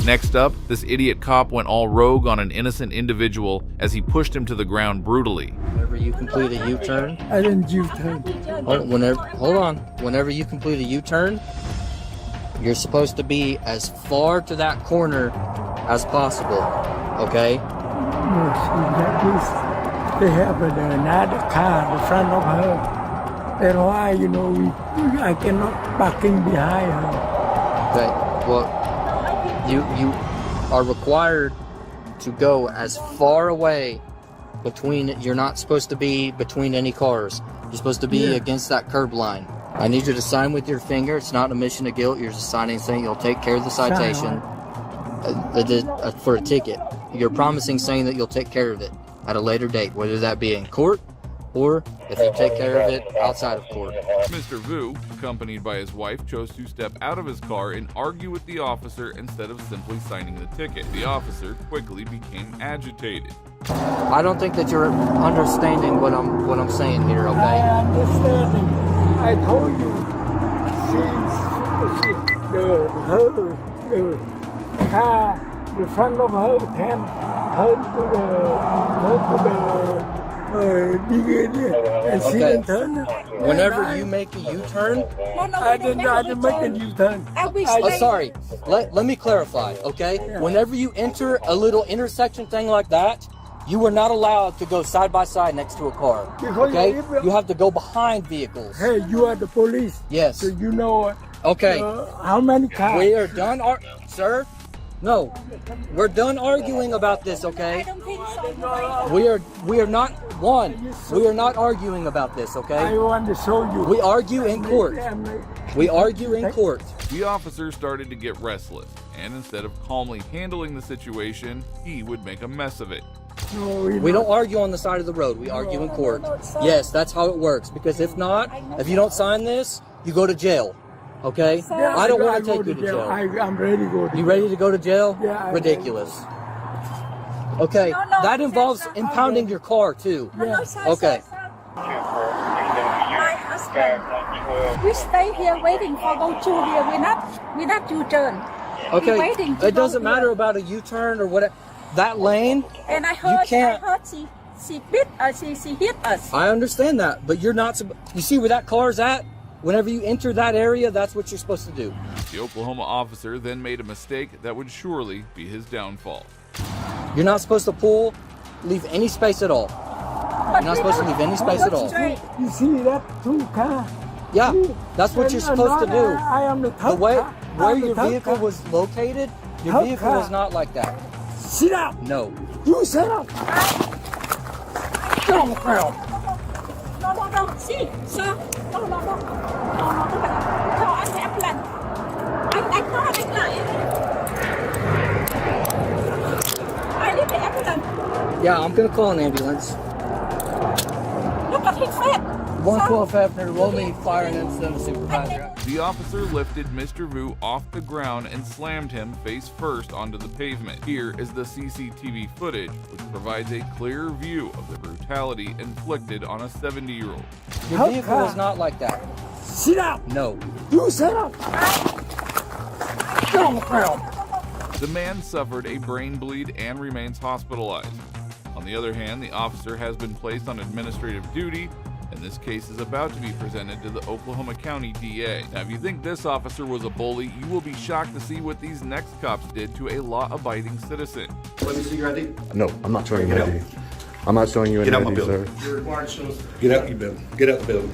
Next up, this idiot cop went all rogue on an innocent individual as he pushed him to the ground brutally. Whenever you complete a U-turn. I didn't U-turn. Hold on. Whenever you complete a U-turn, you're supposed to be as far to that corner as possible. Okay? They have another car in front of her. That's why, I cannot parking behind her. Okay. Well, you are required to go as far away between. You're not supposed to be between any cars. You're supposed to be against that curb line. I need you to sign with your finger. It's not an admission of guilt. You're just signing saying you'll take care of the citation for a ticket. You're promising saying that you'll take care of it at a later date, whether that be in court or if you take care of it outside of court. Mr. Vu, accompanied by his wife, chose to step out of his car and argue with the officer instead of simply signing the ticket. The officer quickly became agitated. I don't think that you're understanding what I'm saying here, okay? I understand. I told you. The car in front of her can hurt and she didn't turn. Whenever you make a U-turn, I didn't make a U-turn. Sorry. Let me clarify, okay? Whenever you enter a little intersection thing like that, you are not allowed to go side by side next to a car. Okay? You have to go behind vehicles. Hey, you are the police. Yes. So you know. Okay. How many cars? We are done, sir. No, we're done arguing about this, okay? We are not We are not arguing about this, okay? I want to show you. We argue in court. We argue in court. The officer started to get restless, and instead of calmly handling the situation, he would make a mess of it. We don't argue on the side of the road. We argue in court. Yes, that's how it works. Because if not, if you don't sign this, you go to jail. Okay? I don't want to take you to jail. I'm ready to go to jail. You ready to go to jail? Yeah. Ridiculous. Okay, that involves impounding your car too. Okay. My husband, we stay here waiting for those two here. We not U-turn. Okay, it doesn't matter about a U-turn or whatever. That lane, and I heard, you can't. she hit us. I understand that, but you're not. You see where that car's at? Whenever you enter that area, that's what you're supposed to do. The Oklahoma officer then made a mistake that would surely be his downfall. You're not supposed to leave any space at all. You're not supposed to leave any space at all. You see that two car? Yeah, that's what you're supposed to do. I am the top way car. where your vehicle was located, your vehicle was not like that. Sit down. No. You sit down. Get on the ground. No. See, sir. No. Cho anh em lần. Anh đánh nó lại. I need the ambulance. Yeah, I'm gonna call an ambulance. Look at his face. 112 Hefner, roll me fire and incident supervisor. The officer lifted Mr. Vu off the ground and slammed him face first onto the pavement. Here is the CCTV footage, which provides a clear view of the brutality inflicted on a 70-year-old. Your vehicle is not like that. Sit down. No. You sit down. Get on the ground. The man suffered a brain bleed and remains hospitalized. On the other hand, the officer has been placed on administrative duty, and this case is about to be presented to the Oklahoma County DA. Now, if you think this officer was a bully, you will be shocked to see what these next cops did to a law-abiding citizen. Let me see your ID. No, I'm not showing you ID. I'm not showing you any Get out my ID, building. sir. You're required to show us. Get out your building. Get out the building.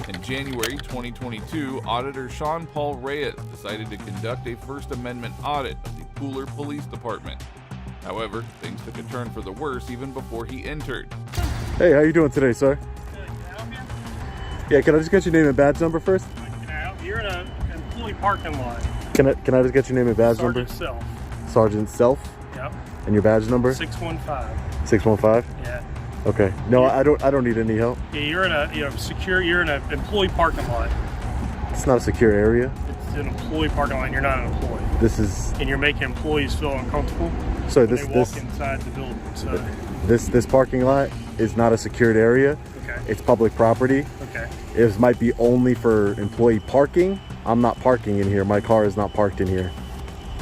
In January 2022, Auditor Sean Paul Reyes decided to conduct a First Amendment audit of the Pooler Police Department. However, things took a turn for the worse even before he entered. Hey, how you doing today, sir? Yeah, can I just get your name and badge number first? You're in an employee parking lot. Can I just get your name and badge number? Sergeant Self. Sergeant Self? Yep. And your badge number? 615. 615? Yeah. Okay. No, I don't need any help. Yeah, you're in a you're in an employee parking lot. It's not a secure area. It's an employee parking lot, and you're not an employee. This is. And you're making employees feel uncomfortable. So when they walk inside the building. So. This parking lot is not a secured area. Okay. It's public property. Okay. It might be only for employee parking. I'm not parking in here. My car is not parked in here.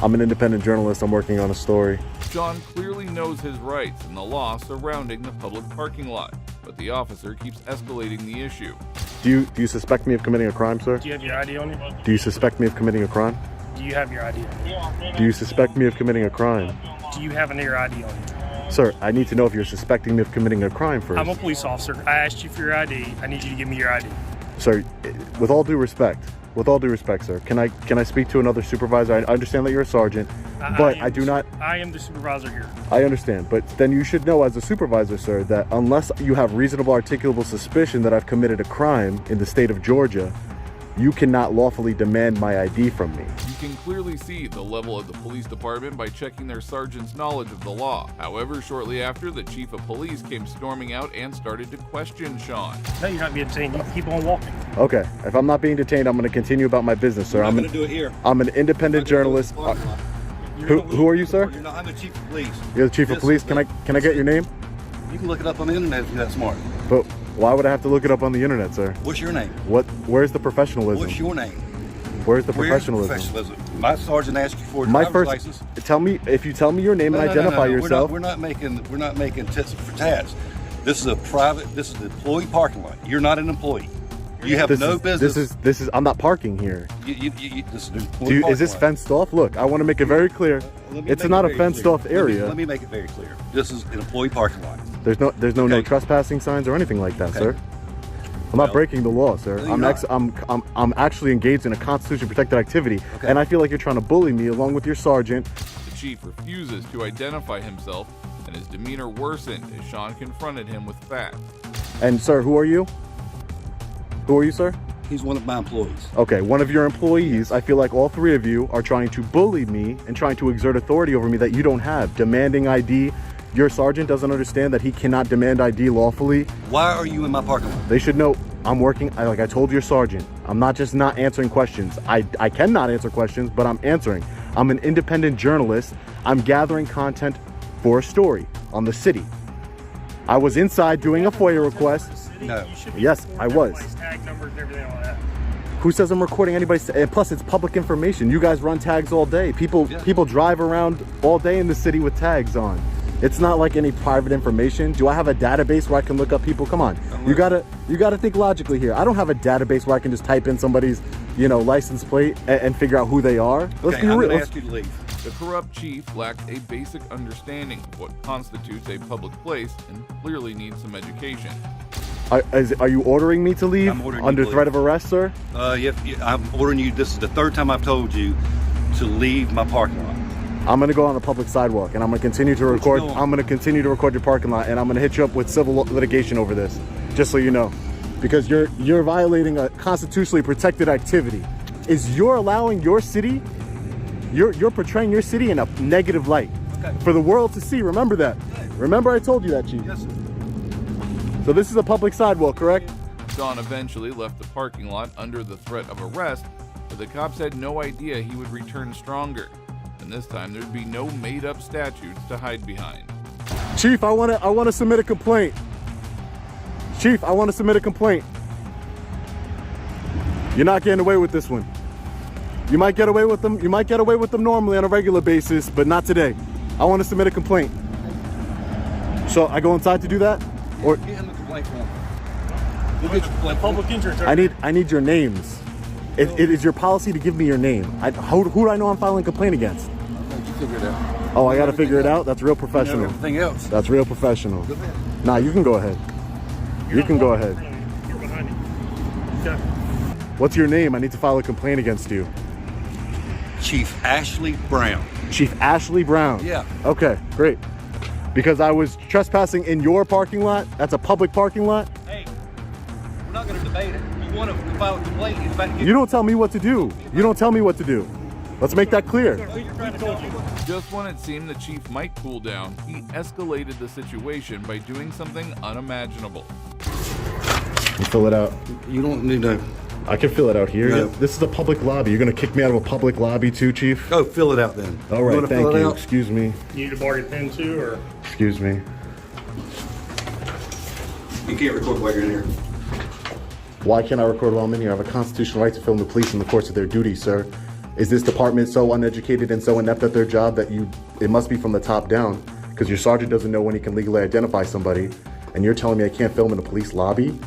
I'm an independent journalist. I'm working on a story. Sean clearly knows his rights and the law surrounding the public parking lot, but the officer keeps escalating the issue. Do you suspect me of committing a crime, sir? Do you have your ID on you? Do you suspect me of committing a crime? Do you have your ID on you? Do you suspect me of committing a crime? Do you have your ID on you? Sir, I need to know if you're suspecting me of committing a crime first. I'm a police officer. I asked you for your ID. I need you to give me your ID. Sir, with all due respect, sir, can I speak to another supervisor? I understand that you're a sergeant, but I do not. I am the supervisor here. I understand, but then you should know as a supervisor, sir, that unless you have reasonable articulable suspicion that I've committed a crime in the state of Georgia, you cannot lawfully demand my ID from me. You can clearly see the level of the police department by checking their sergeant's knowledge of the law. However, shortly after, the chief of police came storming out and started to question Sean. No, you're not being detained. You keep on walking. Okay, if I'm not being detained, I'm going to continue about my business, sir. I'm going to do it here. I'm an independent journalist. Who are you, sir? I'm the chief of police. You're the chief of police. Can I get your name? You can look it up on the internet if you're that smart. But why would I have to look it up on the internet, sir? What's your name? Where's the professionalism? What's your name? Where's the professionalism? My sergeant asked you for a driver's license. Tell me if you tell me your name and identify yourself. We're not making tits for tats. This is an employee parking lot. You're not an employee. You have no business. This is. I'm not parking here. This is is this fenced off? Look, I want to make it very clear. It's not a fenced off area. Let me make it very clear. This is an employee parking lot. There's no trespassing signs or anything like that, sir. I'm not breaking the law, sir. I'm actually engaged in a constitution protected activity, and I feel like you're trying to bully me along with your sergeant. The chief refuses to identify himself, and his demeanor worsened as Sean confronted him with facts. And sir, who are you? Who are you, sir? He's one of my employees. Okay, one of your employees. I feel like all three of you are trying to bully me and trying to exert authority over me that you don't have. Demanding ID. Your sergeant doesn't understand that he cannot demand ID lawfully. Why are you in my parking lot? They should know I'm working, like I told your sergeant, I'm not just not answering questions. I cannot answer questions, but I'm answering. I'm an independent journalist. I'm gathering content for a story on the city. I was inside doing a FOIA request. No. Yes, I was. Tag numbers and everything like that. Who says I'm recording anybody's? And plus, it's public information. You guys run tags all day. People drive around all day in the city with tags on. It's not like any private information. Do I have a database where I can look up people? Come on, you gotta think logically here. I don't have a database where I can just type in somebody's, license plate and figure out who they are. Let's be real. I'm gonna ask you to leave. The corrupt chief lacked a basic understanding of what constitutes a public place and clearly needs some education. Are you ordering me to leave under threat of arrest, sir? I'm ordering you. This is the third time I've told you to leave my parking lot. I'm gonna go on a public sidewalk and I'm gonna continue to record. I'm gonna continue to record your parking lot, and I'm gonna hit you up with civil litigation over this, just so you know, because you're violating a constitutionally protected activity. You're allowing your city, you're portraying your city in a negative light for the world to see. Remember that. Remember I told you that, Chief. Yes, sir. So this is a public sidewalk, correct? Sean eventually left the parking lot under the threat of arrest, but the cops had no idea he would return stronger. And this time there'd be no made-up statutes to hide behind. Chief, I want to submit a complaint. Chief, I want to submit a complaint. You're not getting away with this one. You might get away with them. You might get away with them normally on a regular basis, but not today. I want to submit a complaint. So I go inside to do that, or Get him a complaint form. We'll get your complaint. Public interest. I need your names. It is your policy to give me your name. Who do I know I'm filing a complaint against? You figure it out. Oh, I got to figure it out? That's real professional. Everything else. That's real professional. Go ahead. Nah, you can go ahead. You can go ahead. You're behind me. Okay. What's your name? I need to file a complaint against you. Chief Ashley Brown. Chief Ashley Brown? Yeah. Okay, great. Because I was trespassing in your parking lot? That's a public parking lot? Hey, we're not going to debate it. You want to file a complaint? You don't tell me what to do. You don't tell me what to do. Let's make that clear. Just when it seemed the chief might cool down, he escalated the situation by doing something unimaginable. You fill it out. You don't need to. I can fill it out here. No. This is a public lobby. You're gonna kick me out of a public lobby too, Chief? Go fill it out then. All right, wanna thank fill it you. out? Excuse me. You need to borrow your pen too, or? Excuse me. You can't record while you're in here. Why can't I record while I'm in here? I have a constitutional right to film the police in the course of their duty, sir. Is this department so uneducated and so inept at their job that it must be from the top down? Because your sergeant doesn't know when he can legally identify somebody, and you're telling me I can't film in a police lobby?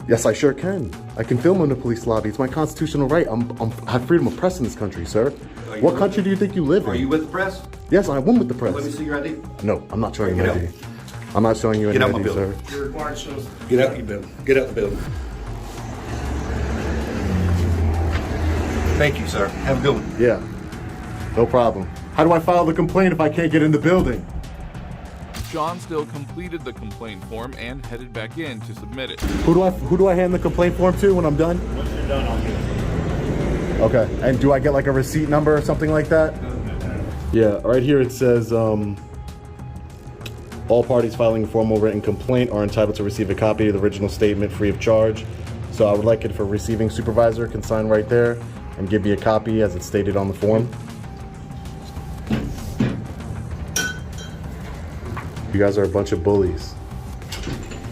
Yes, I sure can. I can film in a police lobby. It's my constitutional right. I have freedom of press in this country, sir. What country do you think you live in? Are you with the press? Yes, I am with the press. Let me see your ID. No, I'm not showing you an ID. I'm not showing you an Get out ID, my building. sir. You're required to show us. Get out your building. Get out the building. Thank you, sir. Have a good one. Yeah, no problem. How do I file the complaint if I can't get in the building? Sean still completed the complaint form and headed back in to submit it. Who do I hand the complaint form to when I'm done? Once you're done, I'll get it. Okay, and do I get like a receipt number or something like that? Yeah, right here it says, all parties filing a formal written complaint are entitled to receive a copy of the original statement free of charge. So I would like it if a receiving supervisor can sign right there and give me a copy as it's stated on the form. You guys are a bunch of bullies.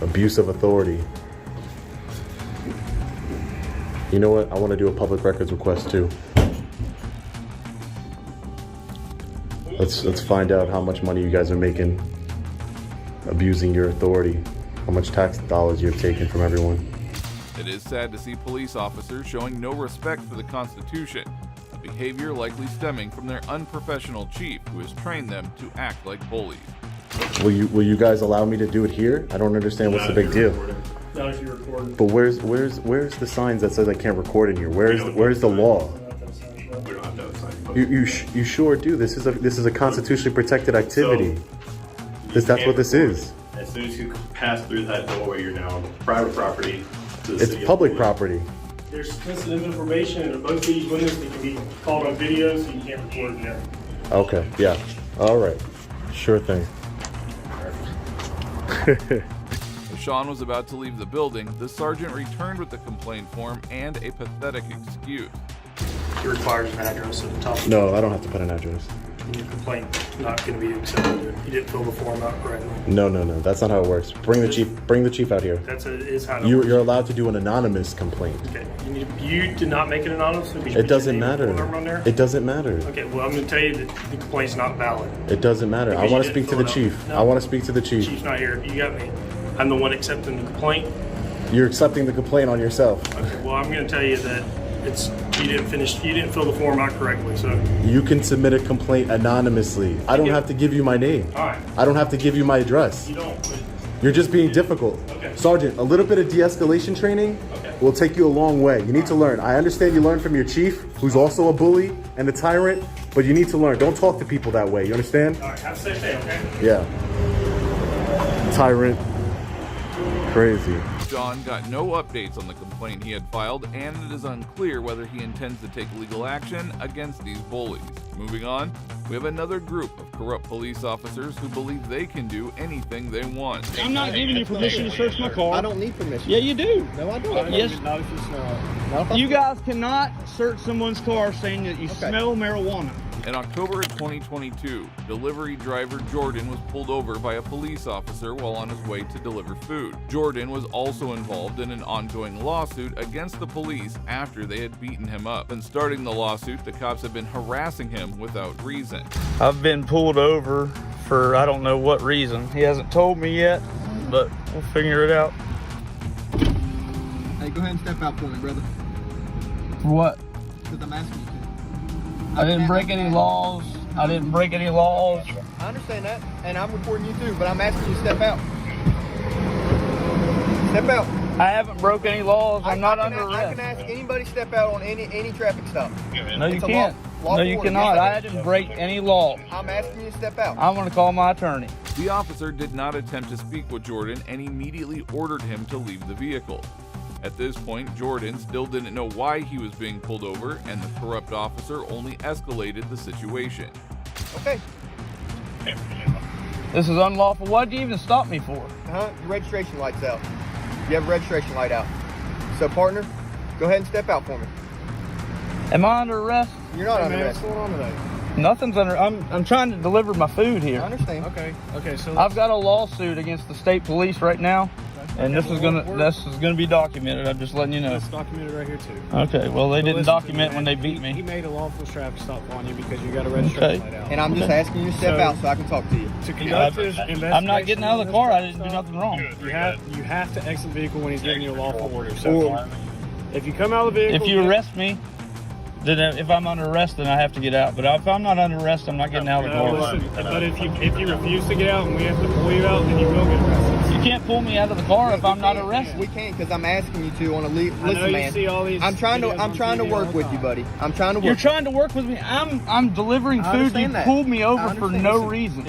Abuse of authority. You know what? I want to do a public records request too. Let's find out how much money you guys are making abusing your authority, how much tax dollars you've taken from everyone. It is sad to see police officers showing no respect for the Constitution, a behavior likely stemming from their unprofessional chief who has trained them to act like bullies. Will you guys allow me to do it here? I don't understand what's the big deal. Not if you're recording. But where's the signs that says I can't record in here? Where's the law? We don't have to have signs. You sure do. This is a constitutionally protected activity. That's what this is. As soon as you pass through that doorway, you're now on private property. It's public property. There's sensitive information in both these windows that can be called on video, so you can't record in there. Okay, yeah. All right. Sure thing. As Sean was about to leave the building, the sergeant returned with the complaint form and a pathetic excuse. It requires an address at the top. No, I don't have to put an address. Your complaint not going to be accepted. You didn't fill the form out correctly. No. That's not how it works. Bring the chief out here. Is how it works. You're allowed to do an anonymous complaint. Okay. You did not make it anonymous. So It doesn't matter. It doesn't matter. Okay. Well, I'm going to tell you that the complaint's not valid. It doesn't matter. I want to speak to the chief. No. I want to speak to the The chief. chief's not here. You got me. I'm the one accepting the complaint. You're accepting the complaint on yourself. Okay. Well, I'm going to tell you that you didn't fill the form out correctly. So You can submit a complaint anonymously. I don't have to give you my name. all right. I don't have to give you my address. You don't. But You're just being difficult. Okay. Sergeant, a little bit of de-escalation training will take you a long way. You need to learn. I understand you learn from your chief, who's also a bully and a tyrant, but you need to learn. Don't talk to people that way. You understand? all right. Have a safe day. Okay. Yeah. Tyrant. Crazy. Sean got no updates on the complaint he had filed, and it is unclear whether he intends to take legal action against these bullies. Moving on, we have another group of corrupt police officers who believe they can do anything they want. I'm not giving you permission to search my car. I don't need permission. Yeah, you do. No, I don't. Yes. Not if it's not. You guys cannot search someone's car saying that you smell marijuana. In October of 2022, delivery driver Jordan was pulled over by a police officer while on his way to deliver food. Jordan was also involved in an ongoing lawsuit against the police after they had beaten him up. And starting the lawsuit, the cops have been harassing him without reason. I've been pulled over for I don't know what reason. He hasn't told me yet, but we'll figure it out. Hey, go ahead and step out for me, brother. For what? Because I'm asking you to. I didn't break any laws. I didn't break any laws. I understand that, and I'm recording you too, but I'm asking you to step out. Step out. I haven't broke any laws. I'm not under I arrest. can ask anybody to step out on any traffic stop. No, you It's a can't. law No, you order. cannot. Yes, I didn't break any law. I'm asking you to step out. I'm going to call my attorney. The officer did not attempt to speak with Jordan and immediately ordered him to leave the vehicle. At this point, Jordan still didn't know why he was being pulled over, and the corrupt officer only escalated the situation. Okay. This is unlawful. Why'd you even stop me for? Your registration light's out. You have a registration light out. So, partner, go ahead and step out for me. Am I under arrest? You're not under arrest. What's going on today? Nothing's under. I'm trying to deliver my food here. I understand. Okay. So I've got a lawsuit against the state police right now, and this is gonna be documented. I'm just letting you know. It's documented right here too. Okay. Well, they didn't document when they beat me. He made a lawful traffic stop on you because you got a registration light out. And I'm just asking you to step out so I can talk to you. To conduct this investigation, I'm not getting out of the car. I didn't do nothing wrong. You have to exit the vehicle when he's giving you a lawful order. So if you come out of the vehicle, if you arrest me, then if I'm under arrest, then I have to get out. But if I'm not under arrest, I'm not getting out of the car. Listen, but if you refuse to get out and we have to pull you out, then you will get arrested. You can't pull me out of the car if I'm not arrested. We can't because I'm asking you to on a listen, I know you man. see all these I'm trying to videos work with you, buddy. I'm trying to work. You're trying to work with me. I'm delivering I food. You understand that. pulled me I over for understand. no Listen, reason.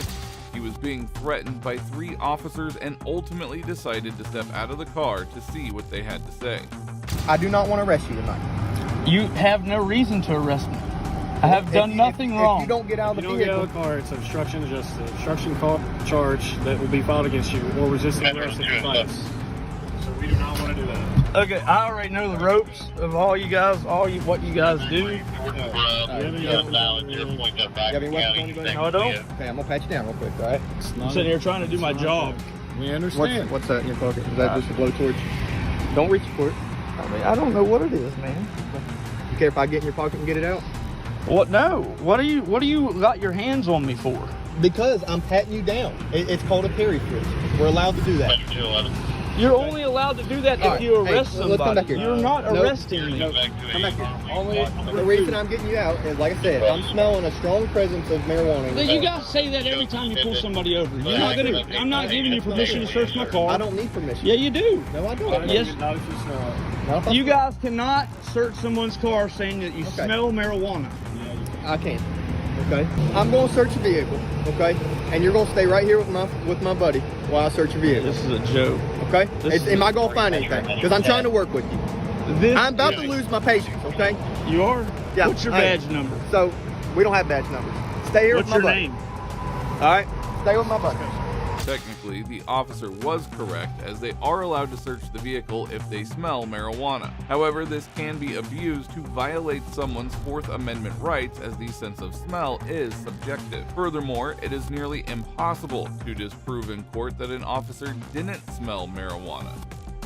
He was being threatened by 3 officers and ultimately decided to step out of the car to see what they had to say. I do not want to arrest you tonight. You have no reason to arrest me. I have done nothing wrong. If you don't get out of the vehicle, car, it's obstruction, just an obstruction charge that will be filed against you, or resisting arrest if you fight us. So we do not want to do that. Okay, I already know the ropes of all you guys, what you guys do. You have any weapons on you? No, I don't. Okay, I'm gonna pat you down real quick, all right? I'm sitting here trying to do my job. We understand. What's that in your pocket? Is that just a blowtorch? Don't reach for it. I don't know what it is, man. You care if I get in your pocket and get it out? What? No. What do you got your hands on me for? Because I'm patting you down. It's called a carry frisk. We're allowed to do that. You're only allowed to do that if you arrest somebody. Let's come back here. You're not arresting me. Come back here. The reason I'm getting you out is, like I said, I'm smelling a strong presence of marijuana. You guys say that every time you pull somebody over. You're not gonna. I'm not giving you permission to search my car. I don't need permission. Yeah, you do. No, I don't. Yes. You guys cannot search someone's car saying that you smell marijuana. I can't. Okay. I'm going to search your vehicle. Okay. And you're going to stay right here with my buddy while I search your vehicle. This is a joke. Okay. Am I going to find anything? Because I'm trying to work with you. I'm about to lose my patience. Okay. You are. Yeah. What's your badge number? So we don't have badge numbers. Stay here with my buddy. What's your name? All right. Stay with my buddy. Technically, the officer was correct, as they are allowed to search the vehicle if they smell marijuana. However, this can be abused to violate someone's Fourth Amendment rights, as the sense of smell is subjective. Furthermore, it is nearly impossible to disprove in court that an officer didn't smell marijuana.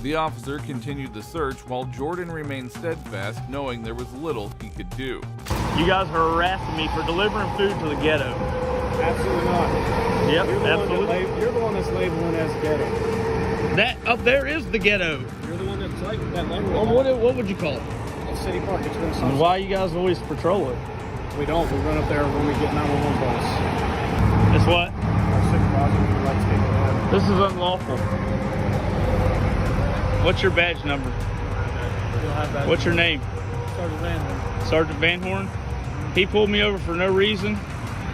The officer continued the search while Jordan remained steadfast, knowing there was little he could do. You guys are harassing me for delivering food to the ghetto. Absolutely not. Yep, absolutely. You're the one that's labeling as ghetto. That up there is the ghetto. You're the one that's like that label. Well, what would you call it? It's City Park. It's been And why you guys always patrol it? We don't. We run up there when we get 911 calls. It's what? Our supervisor likes people to have. This is unlawful. What's your badge number? What's your name? Sergeant Van Horn. Sergeant Van Horn? He pulled me over for no reason.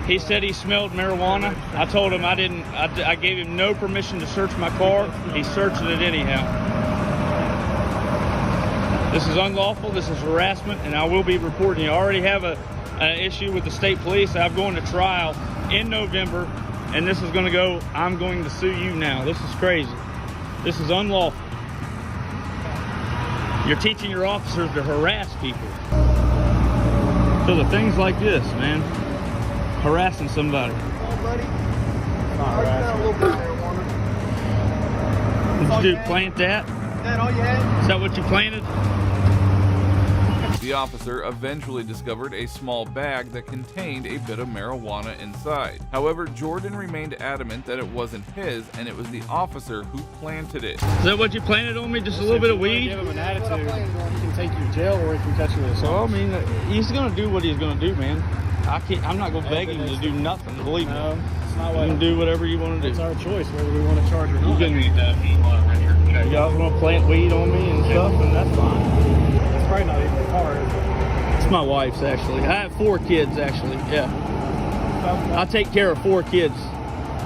He said he smelled marijuana. I told him I didn't. I gave him no permission to search my car. He's searching it anyhow. This is unlawful. This is harassment, and I will be reporting you. I already have an issue with the state police. I'm going to trial in November, and this is going to go. I'm going to sue you now. This is crazy. This is unlawful. You're teaching your officers to harass people. So the things like this, man. Harassing somebody. Oh, buddy. What did you do? Plant that? Is that all you had? Is that what you planted? The officer eventually discovered a small bag that contained a bit of marijuana inside. However, Jordan remained adamant that it wasn't his, and it was the officer who planted it. Is that what you planted on me? Just a little bit of weed? Give him an attitude. He can take you to jail, or he can catch you with a So I mean, he's gonna do what he's gonna do, man. I'm not gonna beg him to do nothing. Believe me. No, it's not what. You can do whatever you want to do. It's our choice whether we want to charge or not. You guys want to plant weed on me and stuff, and that's fine. It's probably not even the car, is it? It's my wife's, actually. I have 4 kids, actually. Yeah. I take care of 4 kids,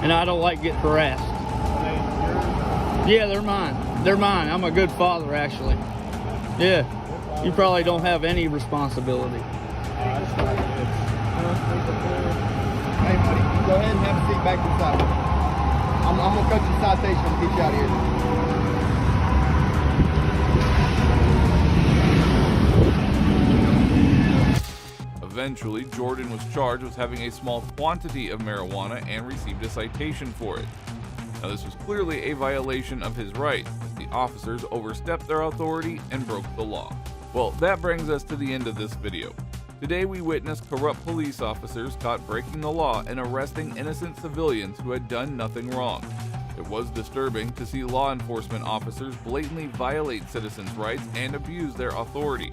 and I don't like getting harassed. Yeah, they're mine. They're mine. I'm a good father, actually. Yeah. You probably don't have any responsibility. Hey, buddy, go ahead and have a seat back inside. I'm gonna cut your citation and get you out of here. Eventually, Jordan was charged with having a small quantity of marijuana and received a citation for it. Now, this was clearly a violation of his rights, as the officers overstepped their authority and broke the law. Well, that brings us to the end of this video. Today we witnessed corrupt police officers caught breaking the law and arresting innocent civilians who had done nothing wrong. It was disturbing to see law enforcement officers blatantly violate citizens' rights and abuse their authority.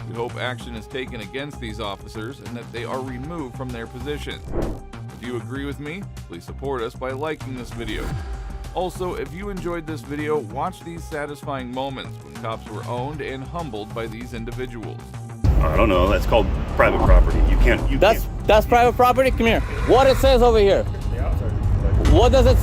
We hope action is taken against these officers and that they are removed from their positions. If you agree with me, please support us by liking this video. Also, if you enjoyed this video, watch these satisfying moments when cops were owned and humbled by these individuals. I don't know, that's called private property. That's private property? Come here. What it says over here? What does it say?